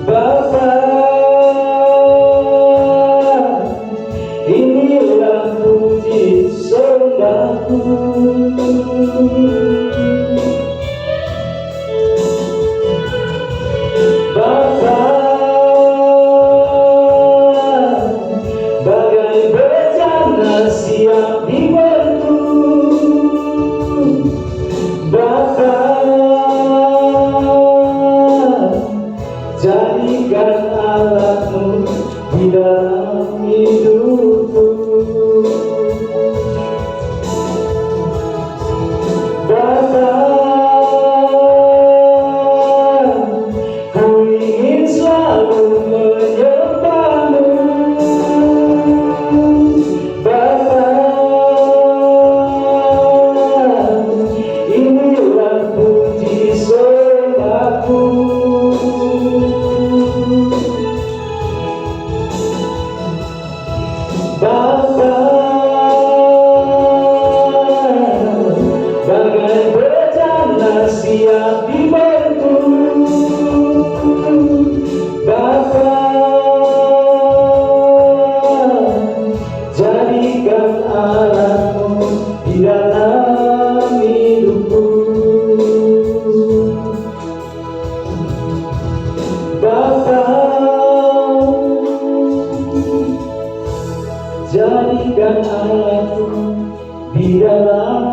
Bapa, inilah puji sembahku. Bapa, bagai bejana siap dibantu. Bapa, jadikan alat-Mu di dalam hidupku. Bapa, ku ingin selalu menyembah-Mu. Bapa, inilah puji sembahku. Bapa, bagai bejana siap dibantu. Bapa, jadikan alat-Mu di dalam hidupku. Bapa, jadikan alatku di dalam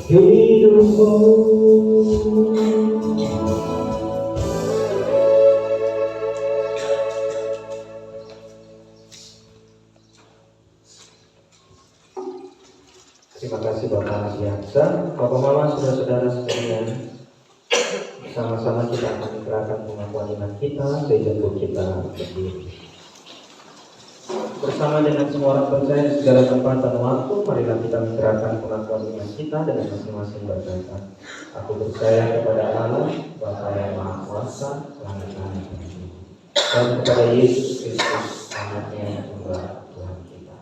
hidupku. biasa. Bapak Mama, saudara-saudara sekalian, sama-sama kita akan menyerahkan pengakuan iman kita sejak kita berdiri. Bersama dengan semua orang percaya di segala tempat dan waktu, marilah kita menyerahkan pengakuan iman kita dengan masing-masing berkata, aku percaya kepada Allah, Bapa yang Maha Kuasa, langit-langit dan bumi, dan kepada Yesus Kristus, anaknya yang tunggal Tuhan kita,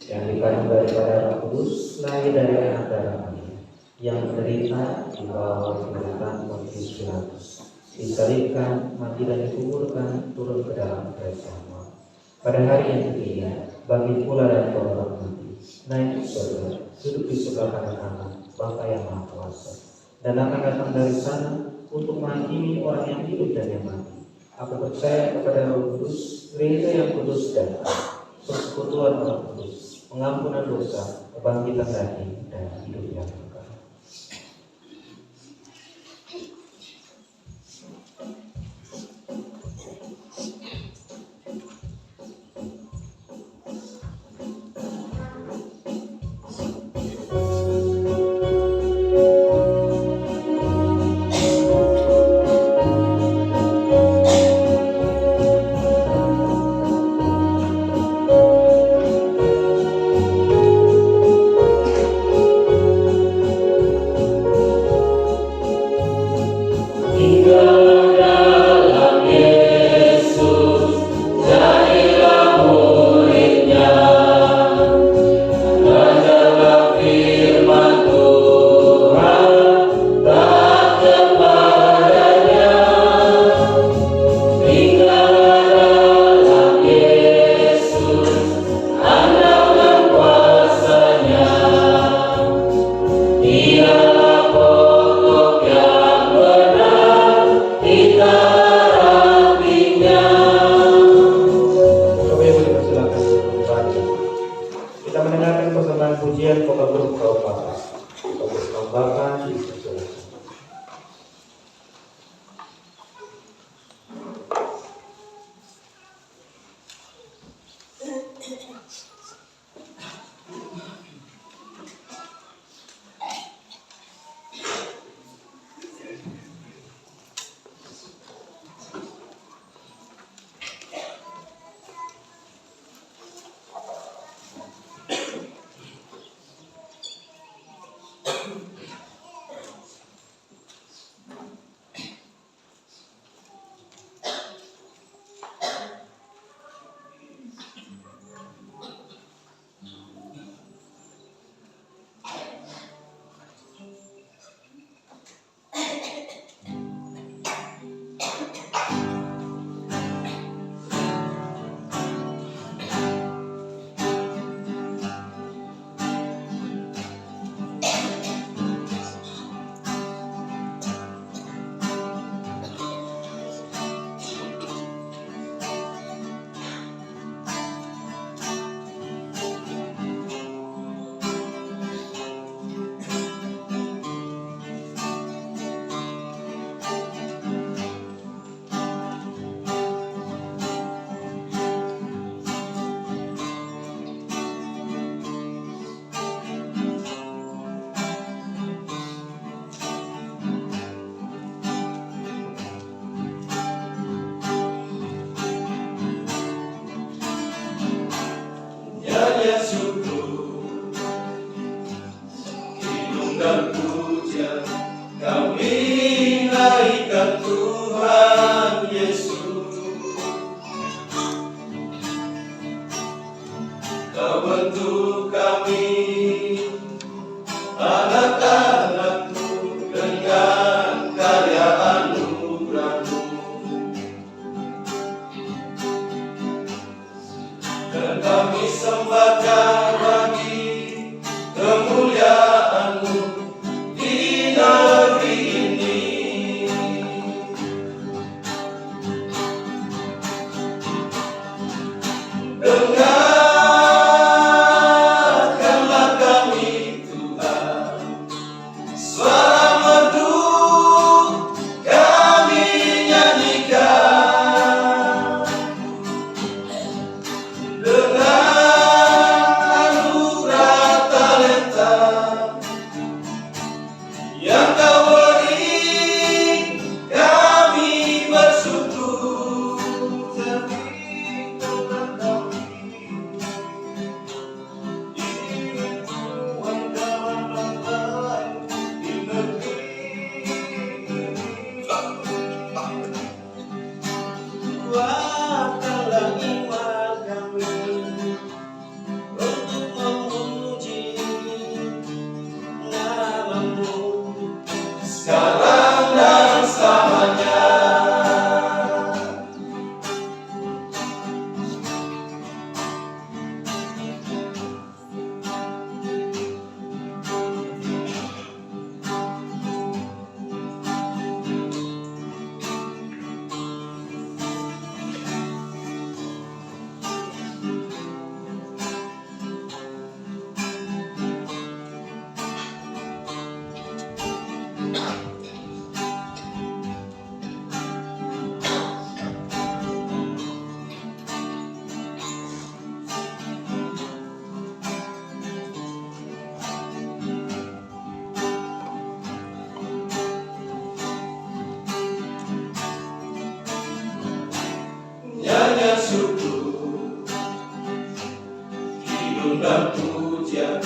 yang dikandung daripada Roh Kudus, lahir dari anak darah Maria, yang menderita di bawah pemerintahan Pontius Pilatus, disalibkan, mati dan dikuburkan, turun ke dalam kerajaan Allah. Pada hari yang ketiga, bangkit pula dari orang mati, naik ke surga, duduk di sebelah kanan Allah, Bapa yang Maha Kuasa, dan akan datang dari sana untuk menghakimi orang yang hidup dan yang mati. Aku percaya kepada Roh Kudus, gereja yang kudus dan persekutuan Roh Kudus, pengampunan dosa, kebangkitan daging, dan hidup yang kekal. bersyukur, hidung dan puja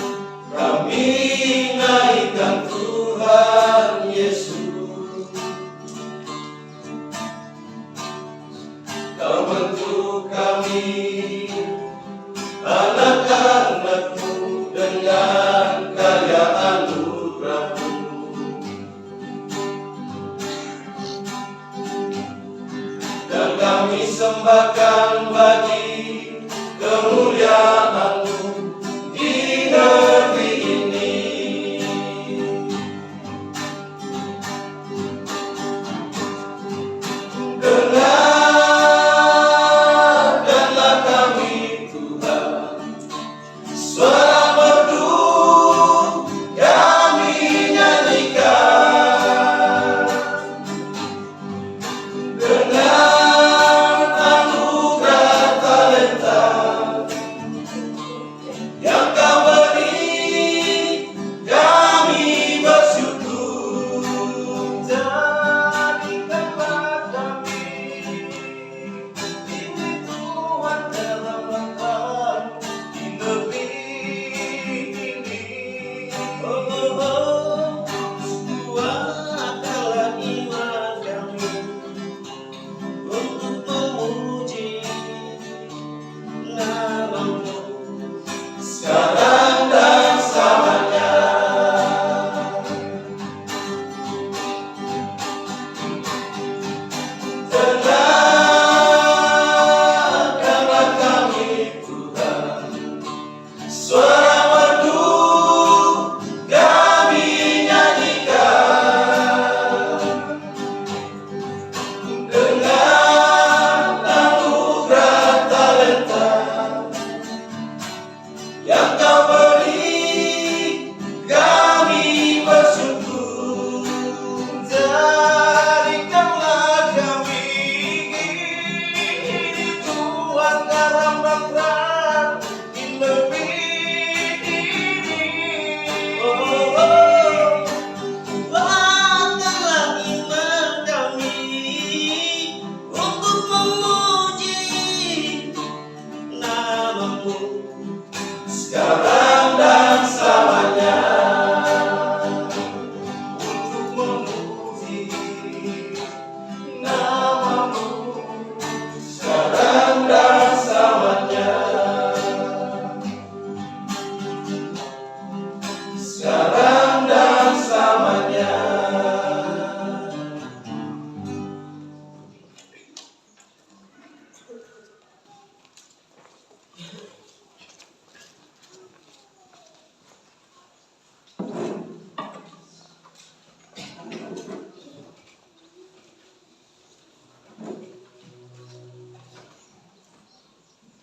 kami naikkan Tuhan Yesus. Kau bentuk kami anak-anak-Mu dengan karya anugerah-Mu. Dan kami sembahkan bagi kemuliaan-Mu di negeri ini. Dengarkanlah kami Tuhan, suara merdu kami nyanyikan. Dengan anugerah talenta yang Kau beri, kami bersyukur. Jadikanlah kami ini Tuhan dalam langkah di negeri ini. Kuatkanlah iman kami untuk memuji nama-Mu sekarang dan selamanya. Dengarkanlah kami Tuhan, suara merdu kami nyanyikan. Dengan anugerah talenta yang Kau beri, kami bersyukur. Jadikanlah kami Tuhan dalam bangsa di negeri ini. Kuatkanlah iman kami untuk memuji nama-Mu sekarang dan selamanya. Untuk memuji nama-Mu sekarang dan selamanya. Sekarang dan selamanya.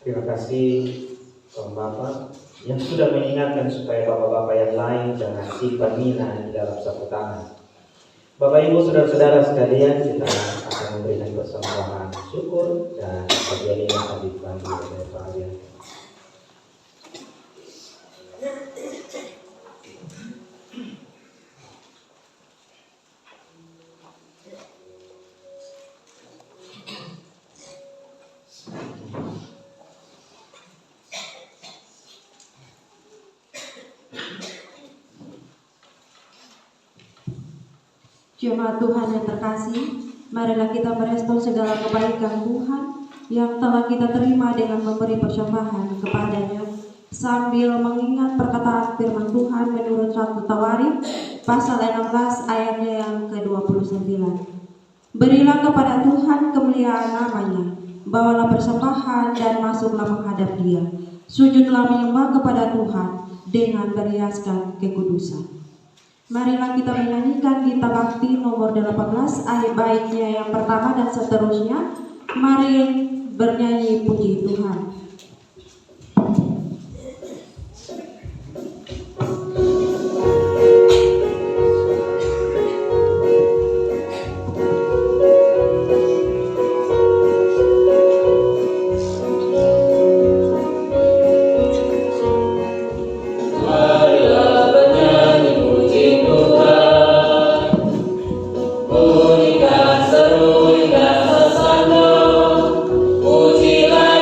Terima kasih Tuan Bapak yang sudah mengingatkan supaya Bapak-Bapak yang lain jangan simpan mina di dalam saku tangan. Bapak Ibu saudara-saudara sekalian, kita akan memberikan persembahan syukur dan bagian ini akan dibantu oleh Pak Arian. Jemaat Tuhan yang terkasih, marilah kita merespon segala kebaikan Tuhan yang telah kita terima dengan memberi persembahan kepadanya, sambil mengingat perkataan firman Tuhan menurut 1 Tawarikh pasal 16 ayatnya yang ke-29. Berilah kepada Tuhan kemuliaan namanya, bawalah persembahan dan masuklah menghadap Dia. Sujudlah menyembah kepada Tuhan dengan berhiaskan kekudusan. Marilah kita menyanyikan Gita Bakti nomor 18 ayat baiknya yang pertama dan seterusnya. Mari bernyanyi puji Tuhan. Pujilah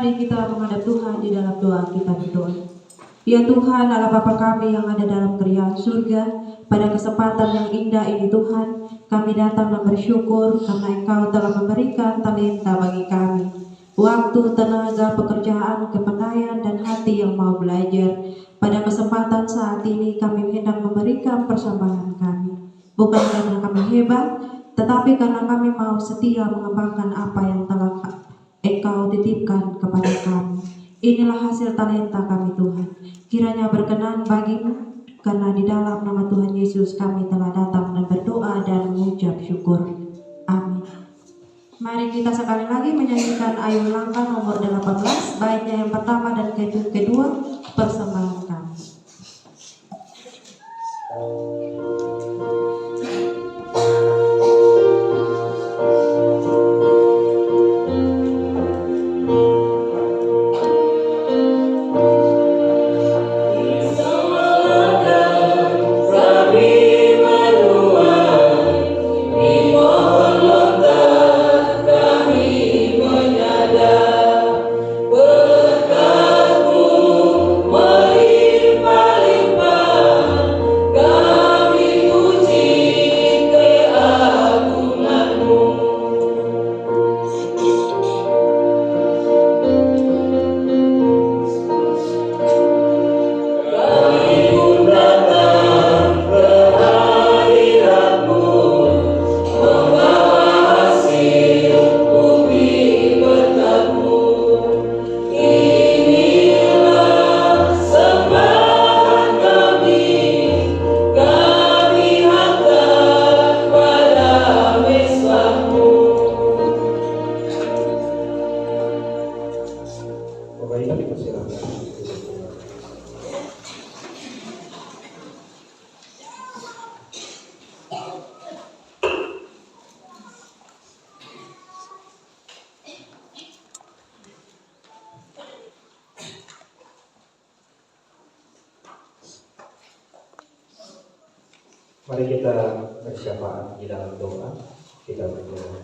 Mari kita menghadap Tuhan di dalam doa kita berdoa. Ya Tuhan, Allah Bapa kami yang ada dalam kerajaan surga, pada kesempatan yang indah ini Tuhan, kami datang dan bersyukur karena Engkau telah memberikan talenta bagi kami. Waktu, tenaga, pekerjaan, kepandaian, dan hati yang mau belajar. Pada kesempatan saat ini kami hendak memberikan persembahan kami. Bukan karena kami hebat, tetapi karena kami mau setia mengembangkan apa yang telah Engkau titipkan kepada kami. Inilah hasil talenta kami Tuhan. Kiranya berkenan bagimu, karena di dalam nama Tuhan Yesus kami telah datang dan berdoa dan mengucap syukur. Amin. Mari kita sekali lagi menyanyikan Ayu Langkah nomor 18, baiknya yang pertama dan kedua, persembahan kami. Mari kita bersyafaat di dalam doa. Kita berdoa.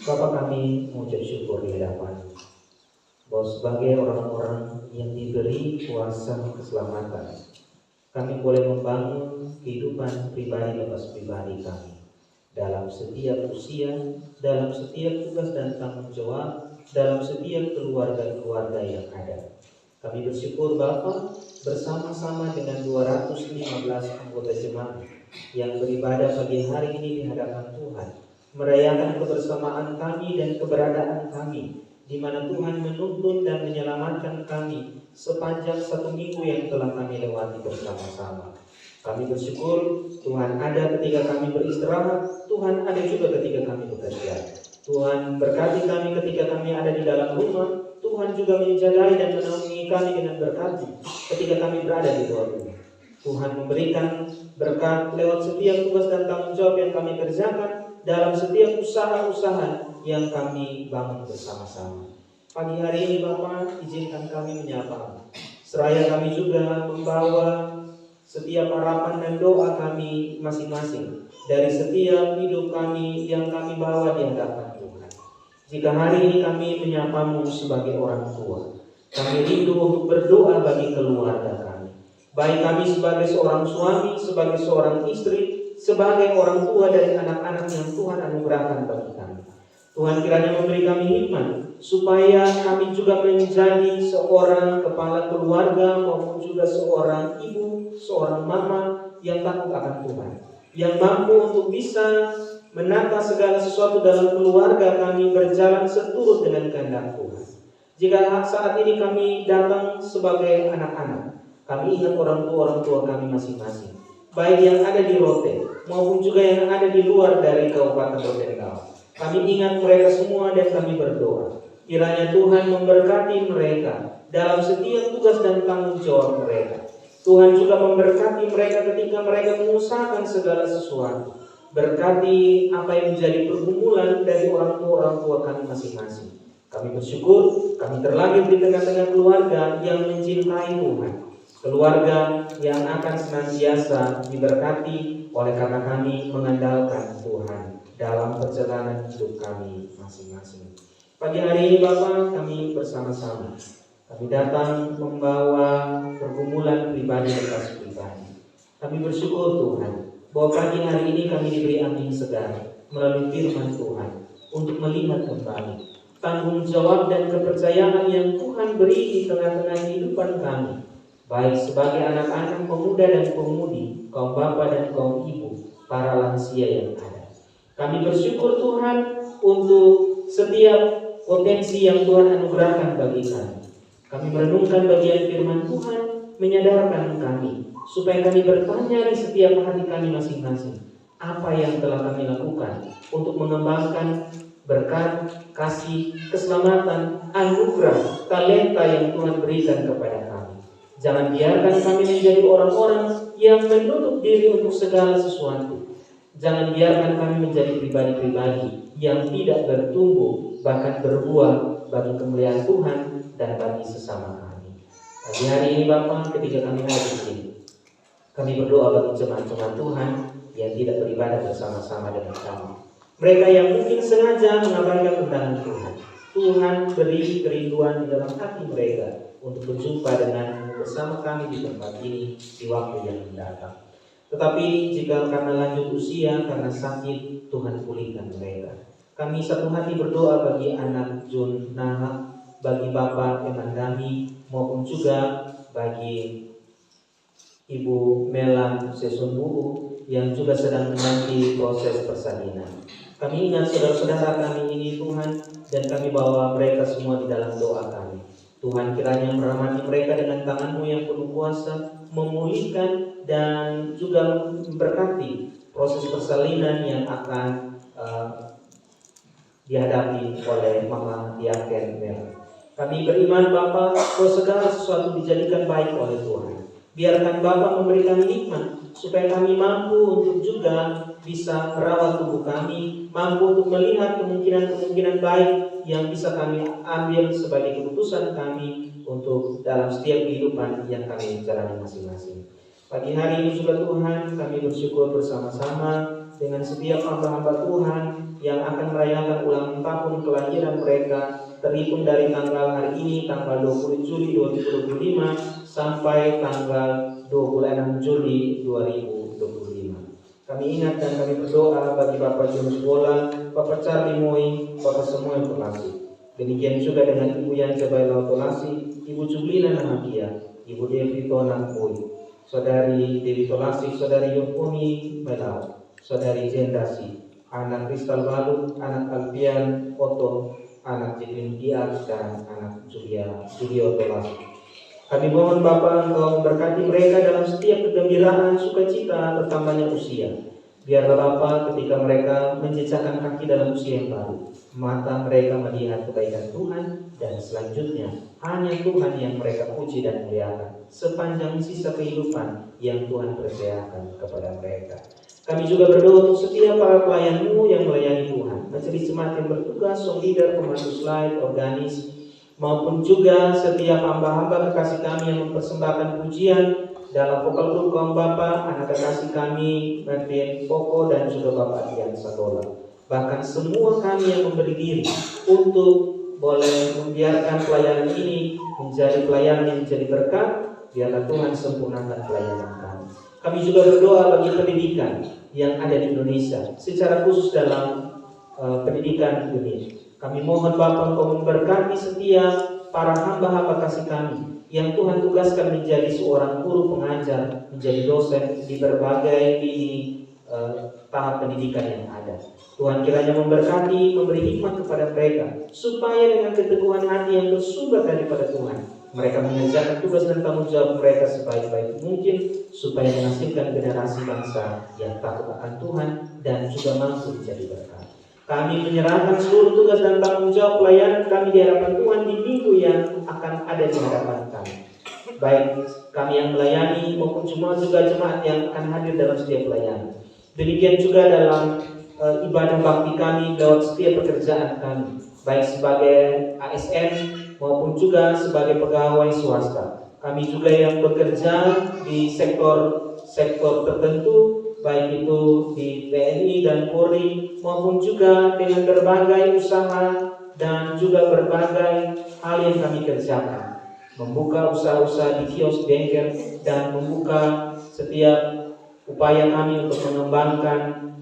Bapa kami mengucap syukur di hadapan bahwa sebagai orang-orang yang diberi kuasa keselamatan, kami boleh membangun kehidupan pribadi lepas pribadi kami dalam setiap usia, dalam setiap tugas dan tanggung jawab, dalam setiap keluarga-keluarga yang ada. Kami bersyukur Bapa bersama-sama dengan 215 anggota jemaat yang beribadah pagi hari ini di hadapan Tuhan, merayakan kebersamaan kami dan keberadaan kami, di mana Tuhan menuntun dan menyelamatkan kami sepanjang 1 minggu yang telah kami lewati bersama-sama. Kami bersyukur Tuhan ada ketika kami beristirahat, Tuhan ada juga ketika kami bekerja. Tuhan berkati kami ketika kami ada di dalam rumah, Tuhan juga menjagai dan menaungi kami dengan berkat ketika kami berada di luar rumah. Tuhan memberikan berkat lewat setiap tugas dan tanggung jawab yang kami kerjakan, dalam setiap usaha-usaha yang kami bangun bersama-sama. Pagi hari ini Bapak, izinkan kami menyapa. Seraya kami juga membawa setiap harapan dan doa kami masing-masing dari setiap hidup kami yang kami bawa di hadapan Tuhan. Jika hari ini kami menyapamu sebagai orang tua, kami rindu untuk berdoa bagi keluarga kami. Baik kami sebagai seorang suami, sebagai seorang istri, sebagai orang tua dari anak-anak yang Tuhan anugerahkan bagi kami. Tuhan kiranya memberi kami hikmat, supaya kami juga menjadi seorang kepala keluarga maupun juga seorang ibu, seorang mama yang takut akan Tuhan, yang mampu untuk bisa menata segala sesuatu dalam keluarga kami berjalan seturut dengan kehendak Tuhan. Jika saat ini kami datang sebagai anak-anak, kami ingat orang tua kami masing-masing, baik yang ada di Rote maupun juga yang ada di luar dari Kabupaten Rotendao. Kami ingat mereka semua dan kami berdoa, kiranya Tuhan memberkati mereka dalam setiap tugas dan tanggung jawab mereka. Tuhan juga memberkati mereka ketika mereka mengusahakan segala sesuatu. Berkati apa yang menjadi pergumulan dari orang tua kami masing-masing. Kami bersyukur kami terlahir di tengah-tengah keluarga yang mencintai Tuhan, keluarga yang akan senantiasa diberkati oleh karena kami mengandalkan Tuhan dalam perjalanan hidup kami masing-masing. Pagi hari ini Bapa, kami bersama-sama. Kami datang membawa pergumulan pribadi dan kasus pribadi. Kami bersyukur Tuhan bahwa pagi hari ini kami diberi angin segar melalui firman Tuhan untuk melihat kembali tanggung jawab dan kepercayaan yang Tuhan beri di tengah-tengah kehidupan kami, baik sebagai anak-anak, pemuda dan pemudi, kaum bapa dan kaum ibu, para lansia yang ada. Kami bersyukur Tuhan untuk setiap potensi yang Tuhan anugerahkan bagi kami. Kami merenungkan bagian firman Tuhan, menyadarkan kami supaya kami bertanya di setiap hati kami masing-masing, apa yang telah kami lakukan untuk mengembangkan berkat, kasih, keselamatan, anugerah, talenta yang Tuhan berikan kepada kami. Jangan biarkan kami menjadi orang-orang yang menutup diri untuk segala sesuatu. Jangan biarkan kami menjadi pribadi-pribadi yang tidak bertumbuh, bahkan berbuah bagi kemuliaan Tuhan dan bagi sesama kami. Pagi hari ini Bapa, ketika kami ada di sini, kami berdoa bagi jemaat-jemaat Tuhan yang tidak beribadah bersama-sama dengan kami. Mereka yang mungkin sengaja mengabaikan undangan Tuhan. Tuhan beri kerinduan di dalam hati mereka untuk berjumpa dengan bersama kami di tempat ini di waktu yang mendatang. Tetapi jika karena lanjut usia, karena sakit, Tuhan pulihkan mereka. Kami satu hati berdoa bagi anak Jun Nahak, bagi Bapak Emandami, maupun juga bagi Ibu Melan Sesunbuu yang juga sedang menanti proses persalinan. Kami ingat saudara-saudara kami ini Tuhan, dan kami bawa mereka semua di dalam doa kami. Tuhan kiranya merahmati mereka dengan tangan-Mu yang penuh kuasa, memulihkan dan juga memberkati proses persalinan yang akan dihadapi oleh Mama Diaken Mel. Kami beriman Bapa bahwa segala sesuatu dijadikan baik oleh Tuhan. Biarkan Bapa memberikan hikmat supaya kami mampu untuk juga bisa merawat tubuh kami, mampu untuk melihat kemungkinan-kemungkinan baik yang bisa kami ambil sebagai keputusan kami untuk dalam setiap kehidupan yang kami jalani masing-masing. Pagi hari ini juga Tuhan, kami bersyukur bersama-sama dengan setiap hamba-hamba Tuhan yang akan merayakan ulang tahun kelahiran mereka, terhitung dari tanggal hari ini, tanggal 20 Juli 2025 sampai tanggal 26 Juli 2025. Kami ingat dan kami berdoa bagi Bapak Jonas Bola, Bapak Charlie Moi, Bapak Samuel Tolasi. Demikian juga dengan Ibu Yanca Bailao Tolasi, Ibu Jublina Namakia, Ibu Devi Tonan Pui, Saudari Devi Tolasi, Saudari Yoponi Bailao, Saudari Jendasi, anak Kristal Balu, anak Alfian Otto, anak Jilin Dias, dan anak Julio Tolasi. Kami mohon Bapa Engkau memberkati mereka dalam setiap kegembiraan, sukacita, bertambahnya usia. Biarlah Bapa ketika mereka menjejakkan kaki dalam usia yang baru, mata mereka melihat kebaikan Tuhan, dan selanjutnya hanya Tuhan yang mereka puji dan muliakan sepanjang sisa kehidupan yang Tuhan percayakan kepada mereka. Kami juga berdoa untuk setiap para pelayan-Mu yang melayani Tuhan, majelis jemaat yang bertugas, song leader, pemandu slide, organis, maupun juga setiap hamba-hamba kekasih kami yang mempersembahkan pujian dalam vokal grup kaum Bapa, anak kekasih kami Martin Poko dan juga Bapak Dian Sadola. Bahkan semua kami yang memberi diri untuk boleh membiarkan pelayanan ini menjadi pelayanan yang menjadi berkat, biarlah Tuhan sempurnakan pelayanan kami. Kami juga berdoa bagi pendidikan yang ada di Indonesia, secara khusus dalam pendidikan dunia. Kami mohon Bapa Engkau memberkati setiap para hamba-hamba kasih kami yang Tuhan tugaskan menjadi seorang guru pengajar, menjadi dosen di berbagai tahap pendidikan yang ada. Tuhan kiranya memberkati, memberi hikmat kepada mereka, supaya dengan keteguhan hati yang bersumber daripada Tuhan, mereka mengerjakan tugas dan tanggung jawab mereka sebaik-baik mungkin, supaya menghasilkan generasi bangsa yang takut akan Tuhan dan juga mampu menjadi berkat. Kami menyerahkan seluruh tugas dan tanggung jawab pelayanan kami di hadapan Tuhan di minggu yang akan ada di hadapan kami. Baik kami yang melayani maupun juga jemaat yang akan hadir dalam setiap pelayanan. Demikian juga dalam ibadah bakti kami lewat setiap pekerjaan kami, baik sebagai ASN maupun juga sebagai pegawai swasta. Kami juga yang bekerja di sektor tertentu, baik itu di TNI dan Polri maupun juga dengan berbagai usaha dan juga berbagai hal yang kami kerjakan. Membuka usaha-usaha di kios bengkel dan membuka setiap upaya kami untuk mengembangkan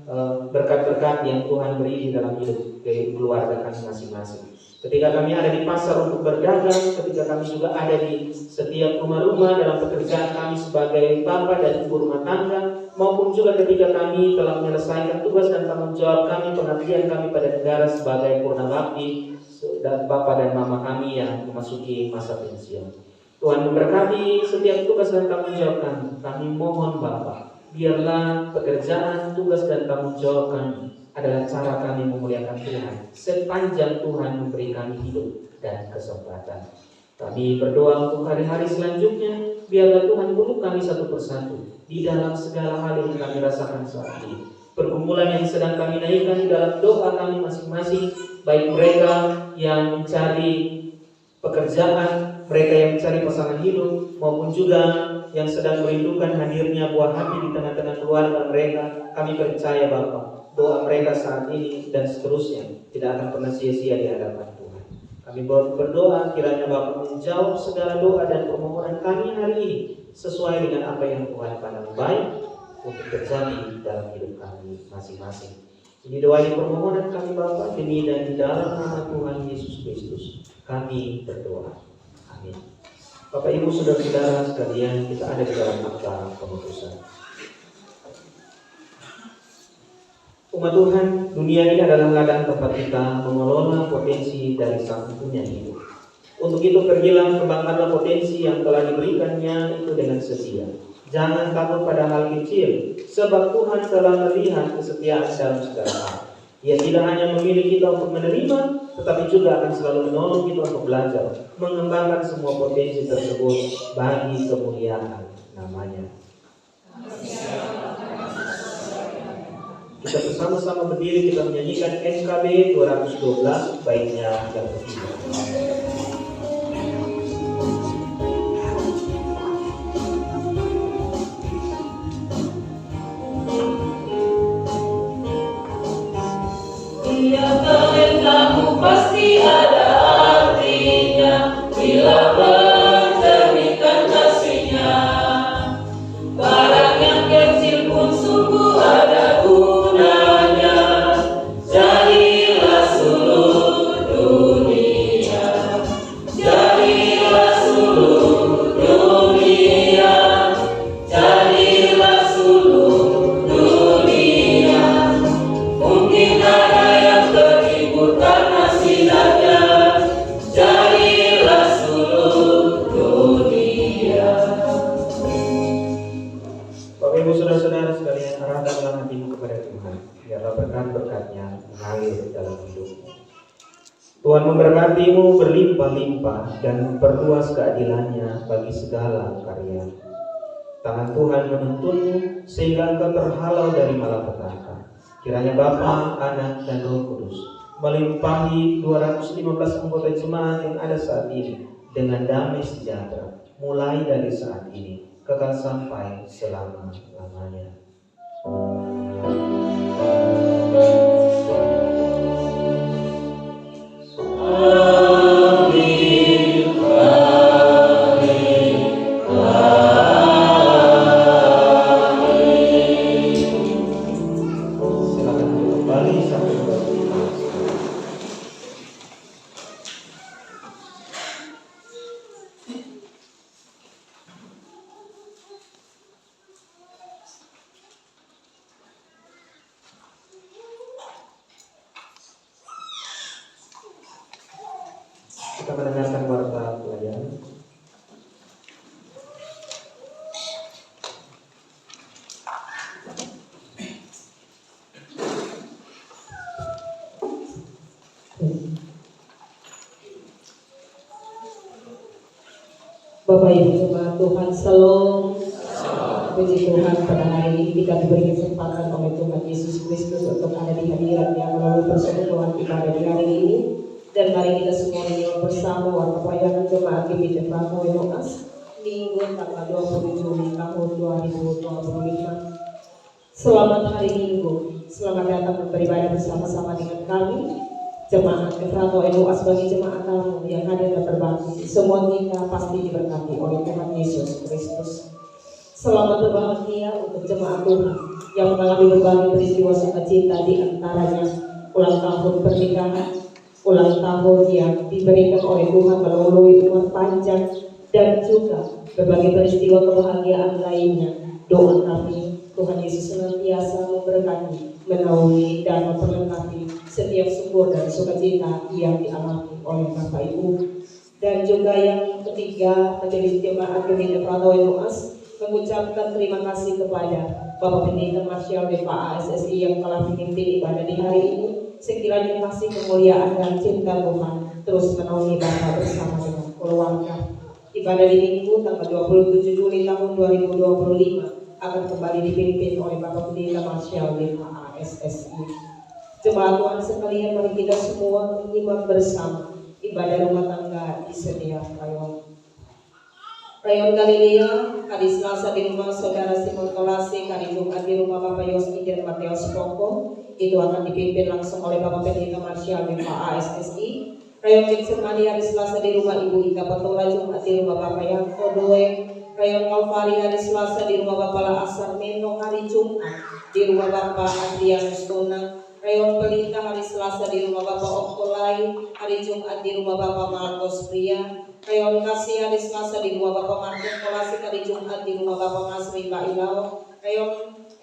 berkat-berkat yang Tuhan beri di dalam hidup keluarga kami masing-masing. Ketika kami ada di pasar untuk berdagang, ketika kami juga ada di setiap rumah-rumah dalam pekerjaan kami sebagai bapak dan ibu rumah tangga, maupun juga ketika kami telah menyelesaikan tugas dan tanggung jawab kami, pengabdian kami pada negara sebagai purnabakti dan bapak dan mama kami yang memasuki masa pensiun. Tuhan memberkati setiap tugas dan tanggung jawab kami. Kami mohon Bapa, biarlah pekerjaan, tugas dan tanggung jawab kami adalah cara kami memuliakan Tuhan sepanjang Tuhan memberi kami hidup dan kesempatan. Kami berdoa untuk hari-hari selanjutnya, biarlah Tuhan peluk kami satu persatu di dalam segala hal yang kami rasakan saat ini. Pergumulan yang sedang kami naikkan di dalam doa kami masing-masing, baik mereka yang mencari pekerjaan, mereka yang mencari pasangan hidup, maupun juga yang sedang merindukan hadirnya buah hati di tengah-tengah keluarga mereka. Kami percaya Bapa, doa mereka saat ini dan seterusnya tidak akan pernah sia-sia di hadapan Tuhan. Kami berdoa kiranya Bapa menjawab segala doa dan permohonan kami hari ini sesuai dengan apa yang Tuhan pandang baik untuk terjadi dalam hidup kami masing-masing. Ini doa yang permohonan kami Bapa, demi dan di dalam nama Tuhan Yesus Kristus kami berdoa. Amin. Bapak Ibu saudara-saudara sekalian, kita ada di dalam akta pemutusan. Umat Tuhan, dunia ini adalah ladang tempat kita mengelola potensi dari Sang Punya hidup. Untuk itu pergilah, kembangkanlah potensi yang telah diberikannya itu dengan setia. Jangan takut pada hal kecil, sebab Tuhan telah melihat kesetiaan dalam segala hal. Ia tidak hanya memilih kita untuk menerima, tetapi juga akan selalu menolong kita untuk belajar, mengembangkan semua potensi tersebut bagi kemuliaan namanya. Kita bersama-sama berdiri, kita menyanyikan NKB 212 baitnya yang ketiga. Tiap talentamu pasti ada artinya bila mencerminkan kasihnya. Barang yang kecil pun sungguh ada gunanya. Jadilah seluruh dunia, jadilah seluruh dunia, jadilah seluruh dunia. Mungkin ada yang terhibur karena sinarnya. Jadilah seluruh dunia. Bapak Ibu saudara-saudara sekalian, arahkanlah hatimu kepada Tuhan, biarlah berkat-berkat-Nya mengalir dalam hidupmu. Tuhan memberkatimu berlimpah-limpah dan memperluas keadilan-Nya bagi segala karya. Tangan Tuhan menuntunmu sehingga engkau terhalau dari malapetaka. Kiranya Bapa, Anak, dan Roh Kudus melimpahi 215 anggota jemaat yang ada saat ini dengan damai sejahtera, mulai dari saat ini kekal sampai selama-lamanya. Silakan kembali sampai berdiri. Kita mendengarkan warta pelajaran. Bapak Ibu jemaat Tuhan, Shalom. Puji Tuhan, pada hari ini kita diberi kesempatan oleh Tuhan Yesus Kristus untuk ada di hadiratnya melalui persekutuan kita di hari ini. Dan mari kita semua menyuruh bersama warta pelayanan jemaat GBT Pramu Enokas Minggu tanggal 20 Juli tahun 2025. Selamat hari Minggu, selamat datang beribadah bersama-sama dengan kami. jemaat Efrato NUA sebagai jemaat tamu yang hadir dan berbakti. Semua kita pasti diberkati oleh Tuhan Yesus Kristus. Selamat berbahagia untuk jemaat Tuhan yang mengalami berbagai peristiwa sukacita, di antaranya ulang tahun pernikahan, ulang tahun yang diberikan oleh Tuhan melalui umur panjang, dan juga berbagai peristiwa kebahagiaan lainnya. Doa kami, Tuhan Yesus senantiasa memberkati, menaungi, dan memperlengkapi setiap syukur dan sukacita yang dialami oleh Bapak Ibu. Dan juga yang ketiga, Majelis Jemaat Gereja Efrato NUAS mengucapkan terima kasih kepada Bapak Pendeta Marsyal BPA SSI yang telah memimpin ibadah di hari ini. Sekiranya kasih, kemuliaan, dan cinta Tuhan terus menaungi Bapak bersama dengan keluarga. Ibadah di Minggu tanggal 27 Juli tahun 2025 akan kembali dipimpin oleh Bapak Pendeta Marsyal BPA SSI. Jemaat Tuhan sekalian, mari kita semua menyimak bersama ibadah rumah tangga di setiap rayon. Rayon Galilea, hari Selasa di rumah Saudara Simon Kolase, hari Jumat di rumah Bapak Yosmi dan Mateus Poko, itu akan dipimpin langsung oleh Bapak Pendeta Marsyal BPA SSI. Rayon Getsemani hari Selasa di rumah Ibu Ika Patola, Jumat di rumah Bapak Yanto Doe. Rayon Kalvari hari Selasa di rumah Bapak Laasar Meno, hari Jumat di rumah Bapak Adrianus Dona. Rayon Pelita hari Selasa di rumah Bapak Okolai, hari Jumat di rumah Bapak Marcos Pria. Rayon Kasih hari Selasa di rumah Bapak Marcos Kolasi, hari Jumat di rumah Bapak Mas Rika Ilau. Rayon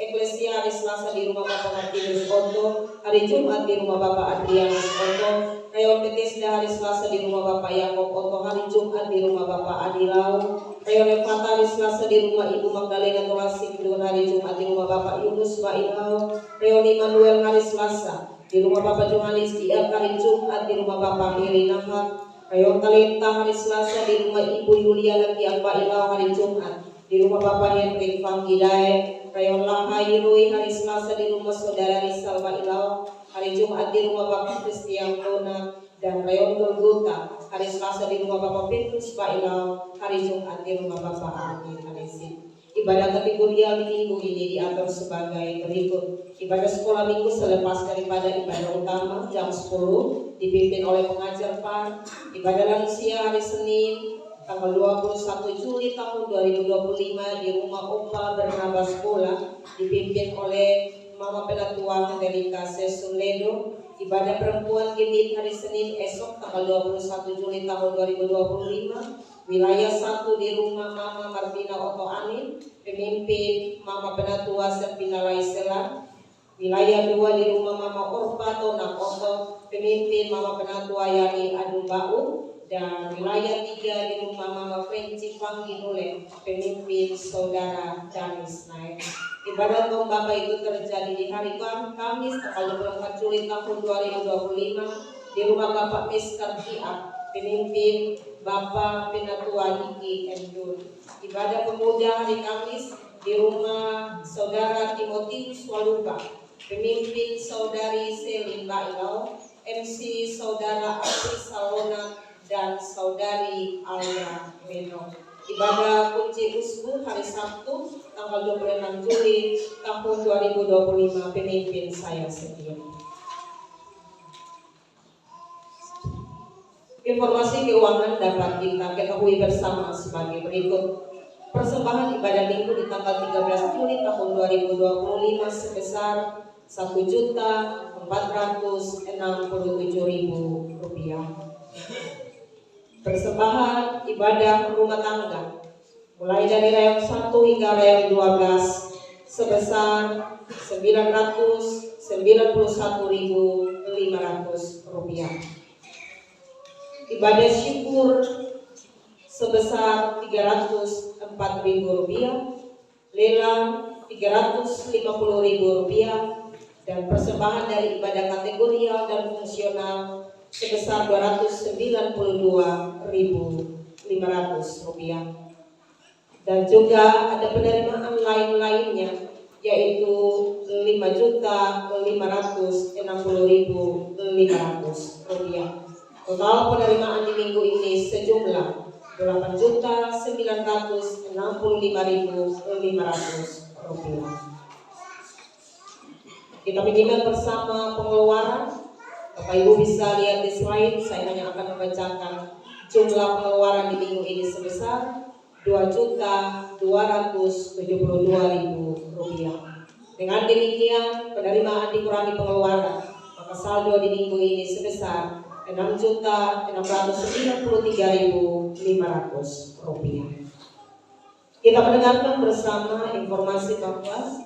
Eklesia hari Selasa di rumah Bapak Martinus Oto, hari Jumat di rumah Bapak Adrianus Oto. Rayon Bethesda hari Selasa di rumah Bapak Yakob Oto, hari Jumat di rumah Bapak Adilau. Rayon Levata hari Selasa di rumah Ibu Magdalena Tolasi, hari Jumat di rumah Bapak Yunus Wailau. Rayon Immanuel hari Selasa di rumah Bapak Johannes Diak, hari Jumat di rumah Bapak Heri Nahak. Rayon Talenta hari Selasa di rumah Ibu Yuliana Kiamba Ilau, hari Jumat di rumah Bapak Henry Panggidae. Rayon Lahai hari Selasa di rumah Saudara Rizal Ilau, hari Jumat di rumah Bapak Kristian Dona. Dan Rayon Golgota hari Selasa di rumah Bapak Petrus Ilau, hari Jumat di rumah Bapak Amin Alesi. Ibadah kategorial di minggu ini diatur sebagai berikut. Ibadah sekolah minggu selepas daripada ibadah utama jam 10 dipimpin oleh pengajar PAR. Ibadah lansia hari Senin tanggal 21 Juli tahun 2025 di rumah Opa Bernabas Sekolah dipimpin oleh Mama Penatua Henderika Sesuledo. Ibadah perempuan Gemit hari Senin esok tanggal 21 Juli tahun 2025 wilayah 1 di rumah Mama Martina Oto Amin, pemimpin Mama Penatua Serpina Laisela. Wilayah 2 di rumah Mama Orpa Tona Oto, pemimpin Mama Penatua Yani Adu Bau. Dan wilayah 3 di rumah Mama Frenci Pangginule, pemimpin Saudara Danis Naik. Ibadah Tomba itu terjadi di hari Kamis tanggal 24 Juli tahun 2025 di rumah Bapak Miskar Kiak, pemimpin Bapak Penatua Niki Endun. Ibadah pemuda hari Kamis di rumah Saudara Timotius Waluka, pemimpin Saudari Selin Bailau, MC Saudara Asri Salona dan Saudari Alda Beno. Ibadah kunci usbu hari Sabtu tanggal 26 Juli tahun 2025 pemimpin saya sendiri. Informasi keuangan dapat kita ketahui bersama sebagai berikut. Persembahan ibadah minggu di tanggal 13 Juli tahun 2025 sebesar Rp1.467.000. Persembahan ibadah rumah tangga mulai dari rayon 1 hingga rayon 12 sebesar Rp991.500. Ibadah syukur sebesar Rp304.000, lelang Rp350.000, dan persembahan dari ibadah kategorial dan fungsional sebesar Rp292.500. Dan juga ada penerimaan lain-lainnya yaitu Rp5.560.500. Total penerimaan di minggu ini sejumlah Rp8.965.500. Kita menyimak bersama pengeluaran. Bapak Ibu bisa lihat di slide, saya hanya akan membacakan jumlah pengeluaran di minggu ini sebesar Rp2.272.000. Dengan demikian, penerimaan dikurangi pengeluaran, maka saldo di minggu ini sebesar Rp6.693.500. Kita mendengarkan bersama informasi bahwa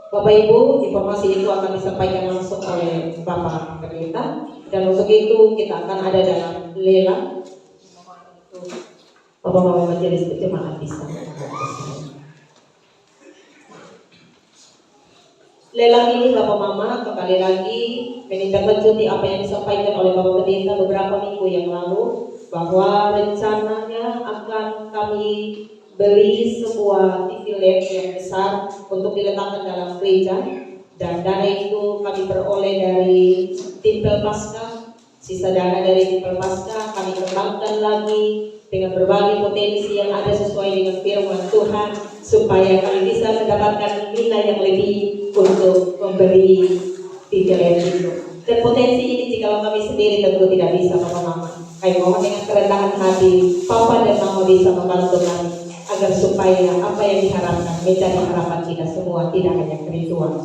Bapak Ibu, informasi itu akan disampaikan langsung oleh Bapak Pendeta, dan untuk itu kita akan ada dalam lelang. Bapak-bapak majelis jemaat bisa. Lelang ini Bapak Mama kembali lagi menindaklanjuti apa yang disampaikan oleh Bapak Pendeta beberapa minggu yang lalu, bahwa rencananya akan kami beli sebuah TV LED yang besar untuk diletakkan dalam gereja, dan dana itu kami peroleh dari Timpel Pasca. Sisa dana dari Timpel Pasca kami kembangkan lagi dengan berbagai potensi yang ada sesuai dengan firman Tuhan, supaya kami bisa mendapatkan nilai yang lebih untuk memberi TV LED itu. Dan potensi ini jika kami sendiri tentu tidak bisa, Bapak Mama. Kami mohon dengan kerendahan hati, Papa dan Mama bisa membantu kami agar supaya apa yang diharapkan menjadi harapan kita semua, tidak hanya kerinduan.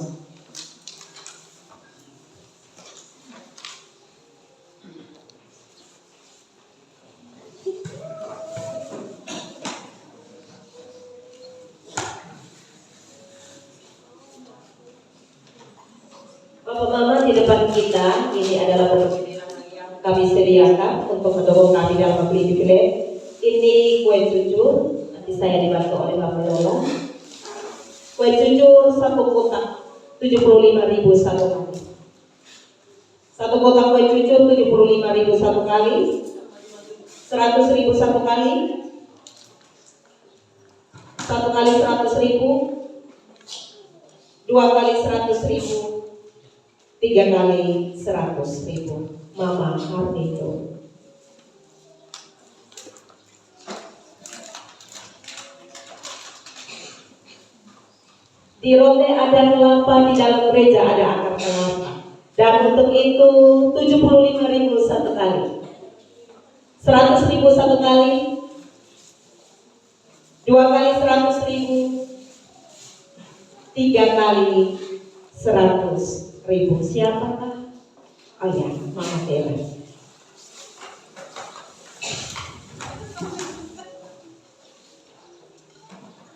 Bapak Mama, di depan kita ini adalah beberapa yang kami sediakan untuk mendorong kami dalam membeli TV LED. Ini kue cucur, nanti saya dibantu oleh Bapak Lola. Kue cucur satu kotak 75.000 satu kali. Satu kotak kue cucur 75.000 satu kali, 100.000 satu kali, satu kali 100.000, dua kali 100.000, tiga kali 100.000. Mama Harnito. Di ronde ada kelapa, di dalam gereja ada akar kelapa. Dan untuk itu 75.000 satu kali, 100.000 satu kali, dua kali 100.000, tiga kali 100.000. Siapakah? Oh ya, Mama Tera.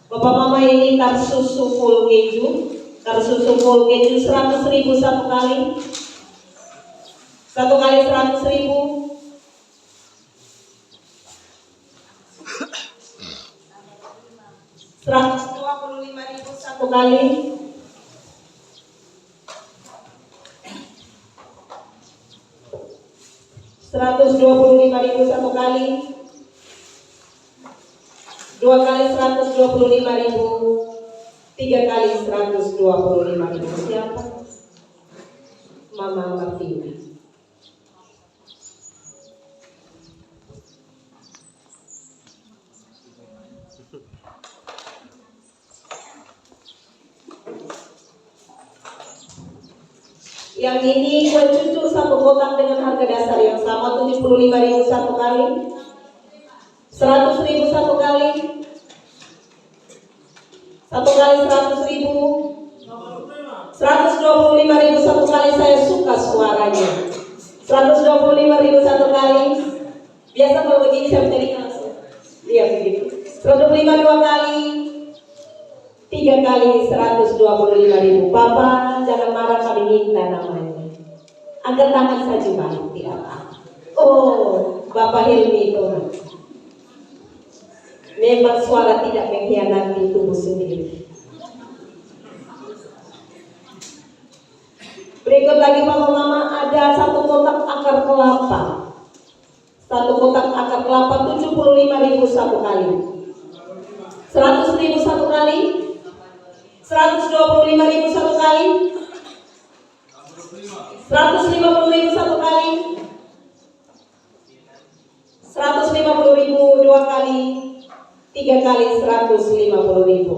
Bapak Mama, ini kar susu full keju. Kar susu full keju 100.000 satu kali, satu kali 100.000, 125.000 satu kali, 125.000 satu kali, dua kali 125.000, tiga kali 125.000. Siapa? Mama Martina. Yang ini kue cucur satu kotak dengan harga dasar yang sama 75.000 satu kali, 100.000 satu kali, satu kali 100.000, 125.000 satu kali. Saya suka suaranya. 125.000 satu kali. Biasa kalau begini saya menjadi langsung. Lihat begitu. 125 dua kali, tiga kali 125.000. Papa jangan marah, kami minta namanya. Angkat tangan saja balik, tidak apa. Oh, Bapak Hilmi itu memang suara tidak mengkhianati tubuh sendiri. Berikut lagi Bapak Mama, ada satu kotak akar kelapa. Satu kotak akar kelapa 75.000 satu kali, 100.000 satu kali, 125.000 satu kali, 150.000 satu kali, 150.000 dua kali, tiga kali 150.000.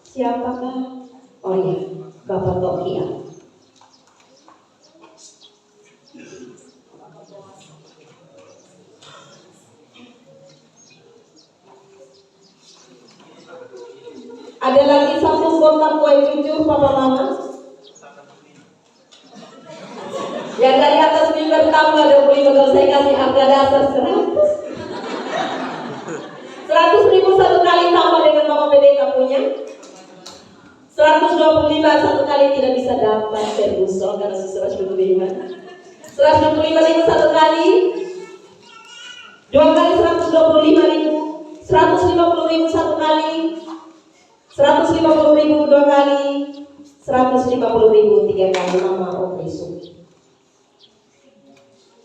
Siapakah? Oh ya, Bapak Tokia. Ada lagi satu kotak kue cucur Papa Mama. Yang dari atas mimbar tambah 25, kalau saya kasih harga dasar 100.000 satu kali tambah dengan Bapak Pendeta punya. 125 satu kali tidak bisa dapat Ferguson karena 125. 125.000 satu kali. Dua kali 125.000. 150.000 satu kali. 150.000 dua kali. 150.000 tiga kali. Mama Opri Suki.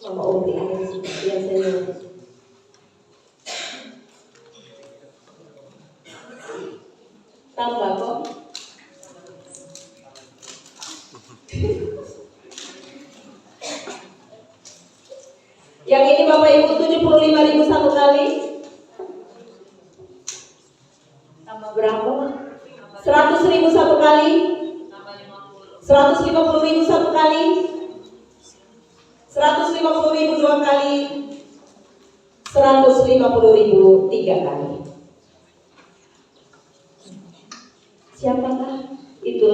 Mama Opri ada di sini biasanya. Tambah kok. Yang ini Bapak Ibu 75.000 satu kali. Tambah berapa? 100.000 satu kali. 150.000 satu kali. 150.000 dua kali. 150.000 tiga kali. Siapakah itu?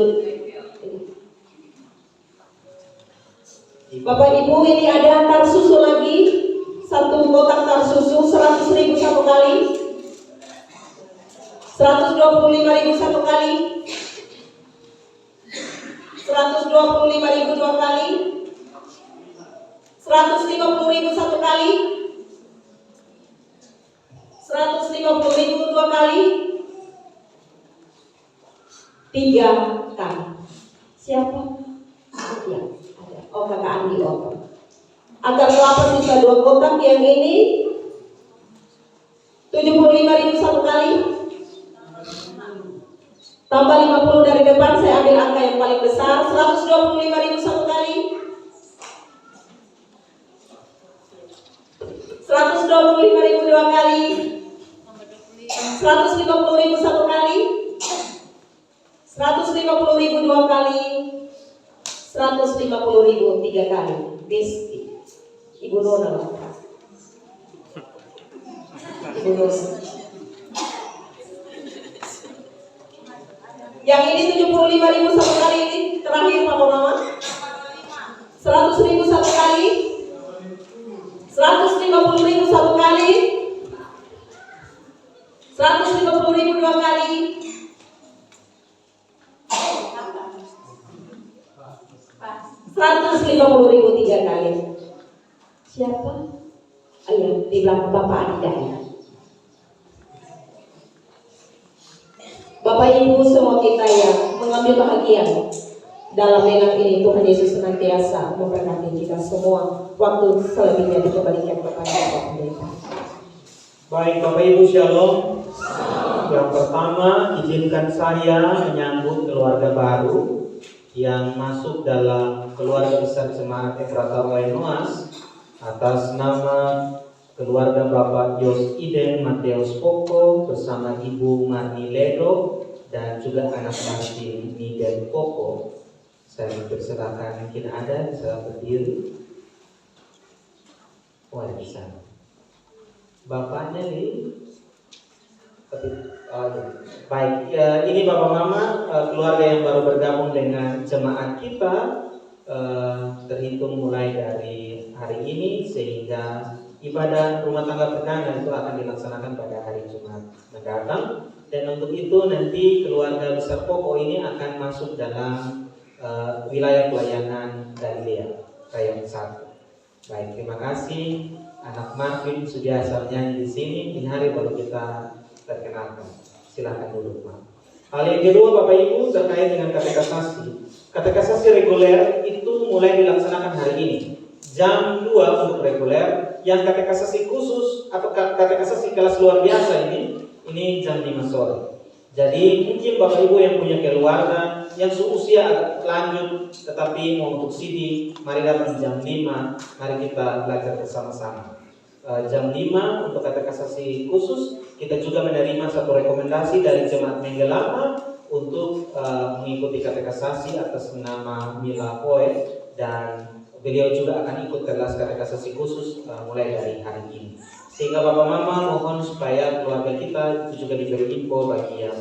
Bapak Ibu, ini ada tar susu lagi. Satu kotak tar susu 100.000 satu kali. 125.000 satu kali. 125.000 dua kali. 150.000 satu kali. 150.000 dua kali. Tiga kali. Siapa? Ya, ada. Oh, kakak Andi Oto. Agar kelapa sisa dua kotak. Yang ini 75.000 satu kali. Tambah 50 dari depan. Saya ambil angka yang paling besar. 125.000 satu kali. 125.000 dua kali. 150.000 satu kali. 150.000 dua kali. 150.000 tiga kali. Besti Ibu Nona lah. Ibu Nona. Yang ini 75.000 satu kali. Ini terakhir Papa Mama. 100.000 satu kali. 150.000 satu kali. 150.000 dua kali. 150.000 tiga kali. Siapa? Ayo di belakang Bapak Anda. Bapak Ibu semua kita yang mengambil bahagian dalam lelang ini, Tuhan Yesus senantiasa memberkati kita semua. Waktu selebihnya dikembalikan kepada Bapak Pendeta. Baik Bapak Ibu Shalom. Yang pertama, izinkan saya menyambut keluarga baru yang masuk dalam keluarga besar Jemaat Efrata Wainoas atas nama keluarga Bapak Yos Iden Mateus Poko bersama Ibu Marni Ledo dan juga anak Martin Miguel Poko. Saya persilakan, mungkin ada bisa berdiri. Oh, ada di sana. Bapaknya nih. Baik, ini Bapak Mama keluarga yang baru bergabung dengan jemaat kita, terhitung mulai dari hari ini sehingga ibadah rumah tangga perdana itu akan dilaksanakan pada hari Jumat mendatang. Dan untuk itu nanti keluarga besar Poko ini akan masuk dalam wilayah pelayanan Galilea Raya 1. Baik, terima kasih. Anak Marvin sudah asalnya di sini. Ini hari baru kita perkenalkan. Silakan duduk, Pak. Hal yang kedua Bapak Ibu terkait dengan katekisasi. Katekisasi reguler itu mulai dilaksanakan hari ini. Jam 2 untuk reguler. Yang katekisasi khusus atau katekisasi kelas luar biasa ini jam 5 sore. Jadi mungkin Bapak Ibu yang punya keluarga yang seusia agak lanjut tetapi mau untuk CD, mari datang jam 5, mari kita belajar bersama-sama. Jam 5 untuk katekisasi khusus, kita juga menerima satu rekomendasi dari Jemaat Menggelama untuk mengikuti katekisasi atas nama Mila Poe, dan beliau juga akan ikut kelas katekisasi khusus mulai dari hari ini. Sehingga Bapak Mama mohon supaya keluarga kita itu juga diberi info bagi yang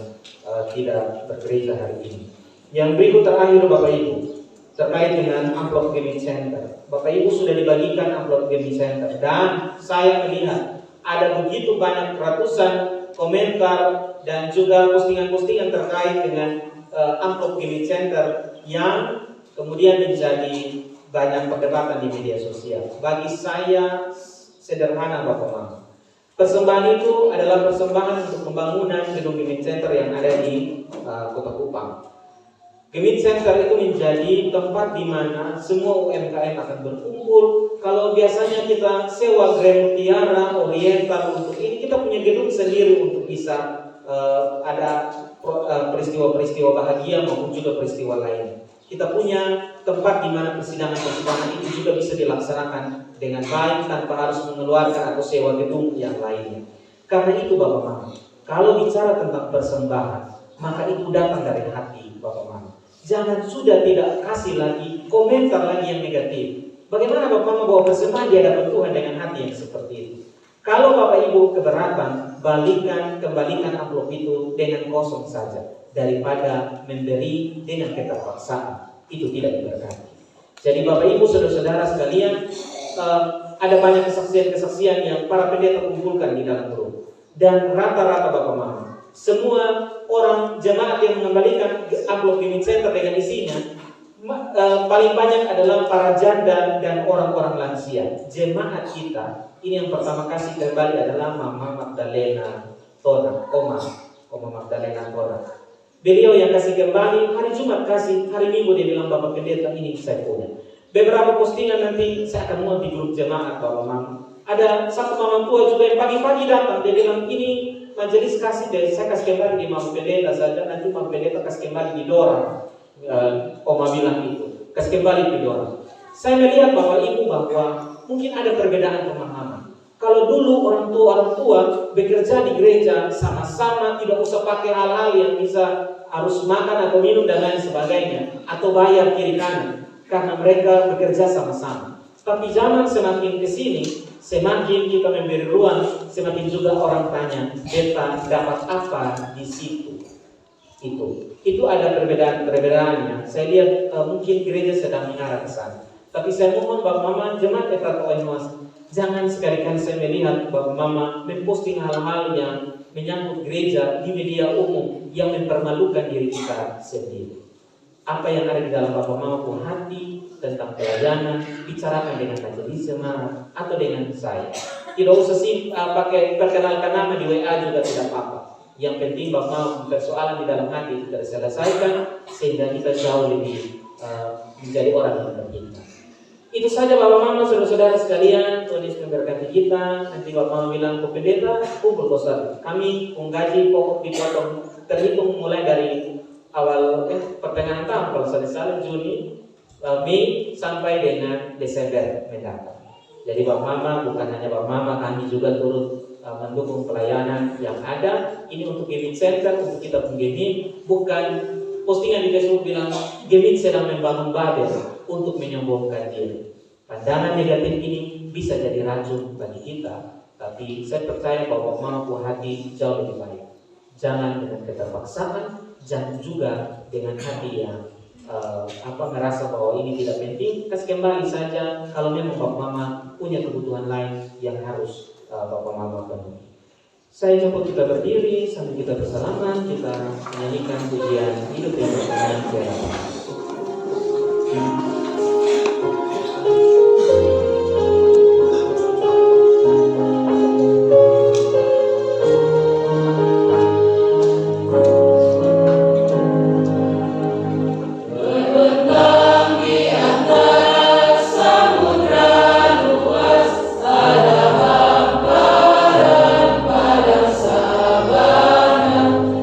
tidak bergereja hari ini. Yang berikut terakhir Bapak Ibu, terkait dengan amplop Gemit Center. Bapak Ibu sudah dibagikan amplop Gemit Center, dan saya melihat ada begitu banyak ratusan komentar dan juga postingan-postingan terkait dengan amplop Gemit Center yang kemudian menjadi banyak perdebatan di media sosial. Bagi saya sederhana Bapak Mama. Persembahan itu adalah persembahan untuk pembangunan gedung Gemit Center yang ada di Kota Kupang. Gemit Center itu menjadi tempat di mana semua UMKM akan berkumpul. Kalau biasanya kita sewa Grand Mutiara, Oriental untuk ini, kita punya gedung sendiri untuk bisa ada peristiwa-peristiwa bahagia maupun juga peristiwa lain. Kita punya tempat di mana persidangan-persidangan itu juga bisa dilaksanakan dengan baik tanpa harus mengeluarkan atau sewa gedung yang lainnya. Karena itu Bapak Mama, kalau bicara tentang persembahan, maka itu datang dari hati Bapak Mama. Jangan sudah tidak kasih lagi komentar lagi yang negatif. Bagaimana Bapak Mama bawa persembahan di hadapan Tuhan dengan hati yang seperti itu? Kalau Bapak Ibu keberatan, kembalikan amplop itu dengan kosong saja, daripada memberi dengan keterpaksaan. Itu tidak diberkati. Jadi Bapak Ibu saudara-saudara sekalian, ada banyak kesaksian-kesaksian yang para pendeta kumpulkan di dalam grup. Dan rata-rata Bapak Mama, semua orang jemaat yang mengembalikan amplop Gemit Center dengan isinya, paling banyak adalah para janda dan orang-orang lansia. Jemaat kita ini yang pertama kasih kembali adalah Mama Magdalena Tona, Oma Magdalena Tona. Beliau yang kasih kembali hari Jumat, kasih hari Minggu dia bilang, Bapak Pendeta ini saya punya. Beberapa postingan nanti saya akan muat di grup jemaat Bapak Mama. Ada satu mama tua juga yang pagi-pagi datang, dia bilang ini majelis kasih deh, saya kasih kembali di Mama Pendeta saja, nanti Mama Pendeta kasih kembali di Dora. Oma bilang itu, kasih kembali di Dora. Saya melihat Bapak Ibu bahwa mungkin ada perbedaan pemahaman. Kalau dulu orang tua bekerja di gereja sama-sama, tidak usah pakai hal-hal yang bisa harus makan atau minum dan lain sebagainya, atau bayar kiri kanan, karena mereka bekerja sama-sama. Tapi zaman semakin kesini, semakin kita memberi ruang, semakin juga orang tanya, beta dapat apa di situ? Itu ada perbedaan-perbedaannya. Saya lihat mungkin gereja sedang mengarah ke sana. Tapi saya mohon Bapak Mama, jemaat Efrat OMOS, jangan sekali-kali saya melihat Bapak Mama memposting hal-hal yang menyangkut gereja di media umum yang mempermalukan diri kita sendiri. Apa yang ada di dalam Bapak Mama pun hati tentang pelayanan, bicarakan dengan majelis jemaat atau dengan saya. Tidak usah sih pakai perkenalkan nama di WA juga tidak apa-apa. Yang penting Bapak Mama persoalan di dalam hati kita selesaikan sehingga kita jauh lebih menjadi orang yang beriman. Itu saja Bapak Mama, saudara-saudara sekalian. Tuhan Yesus memberkati kita. Nanti Bapak Mama bilang ke pendeta, kumpul kosan. Kami menggaji pokok dipotong terhitung mulai dari awal pertengahan tahun, kalau saya salah Juni, Mei sampai dengan Desember mendatang. Jadi Bapak Mama, bukan hanya Bapak Mama, kami juga turut mendukung pelayanan yang ada. Ini untuk Gemit Center, untuk kita penggemit. Bukan postingan di Facebook bilang Gemit sedang membangun Babel untuk menyombongkan diri. Pandangan negatif ini bisa jadi racun bagi kita, tapi saya percaya bahwa mampu hati jauh lebih baik. Jangan dengan keterpaksaan, jangan juga dengan hati yang merasa bahwa ini tidak penting. Kasih kembali saja kalau memang Bapak Mama punya kebutuhan lain yang harus Bapak Mama penuhi. Saya jemput kita berdiri sambil kita bersalaman, kita menyanyikan pujian hidup yang berkenan kepada Allah.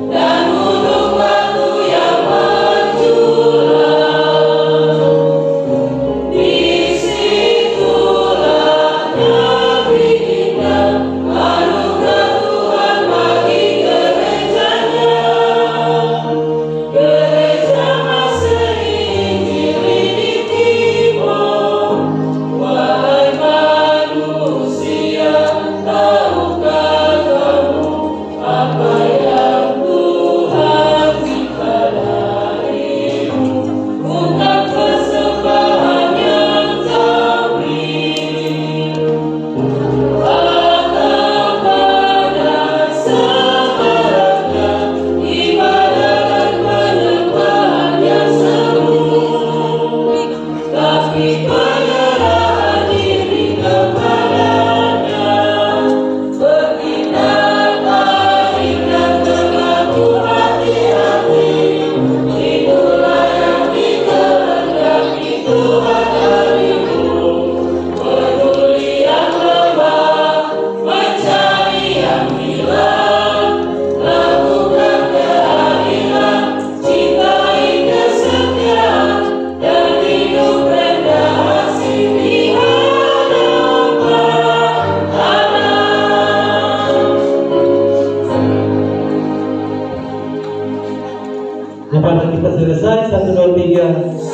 Dan gunung batu yang menjulang selesai 1, 2, 3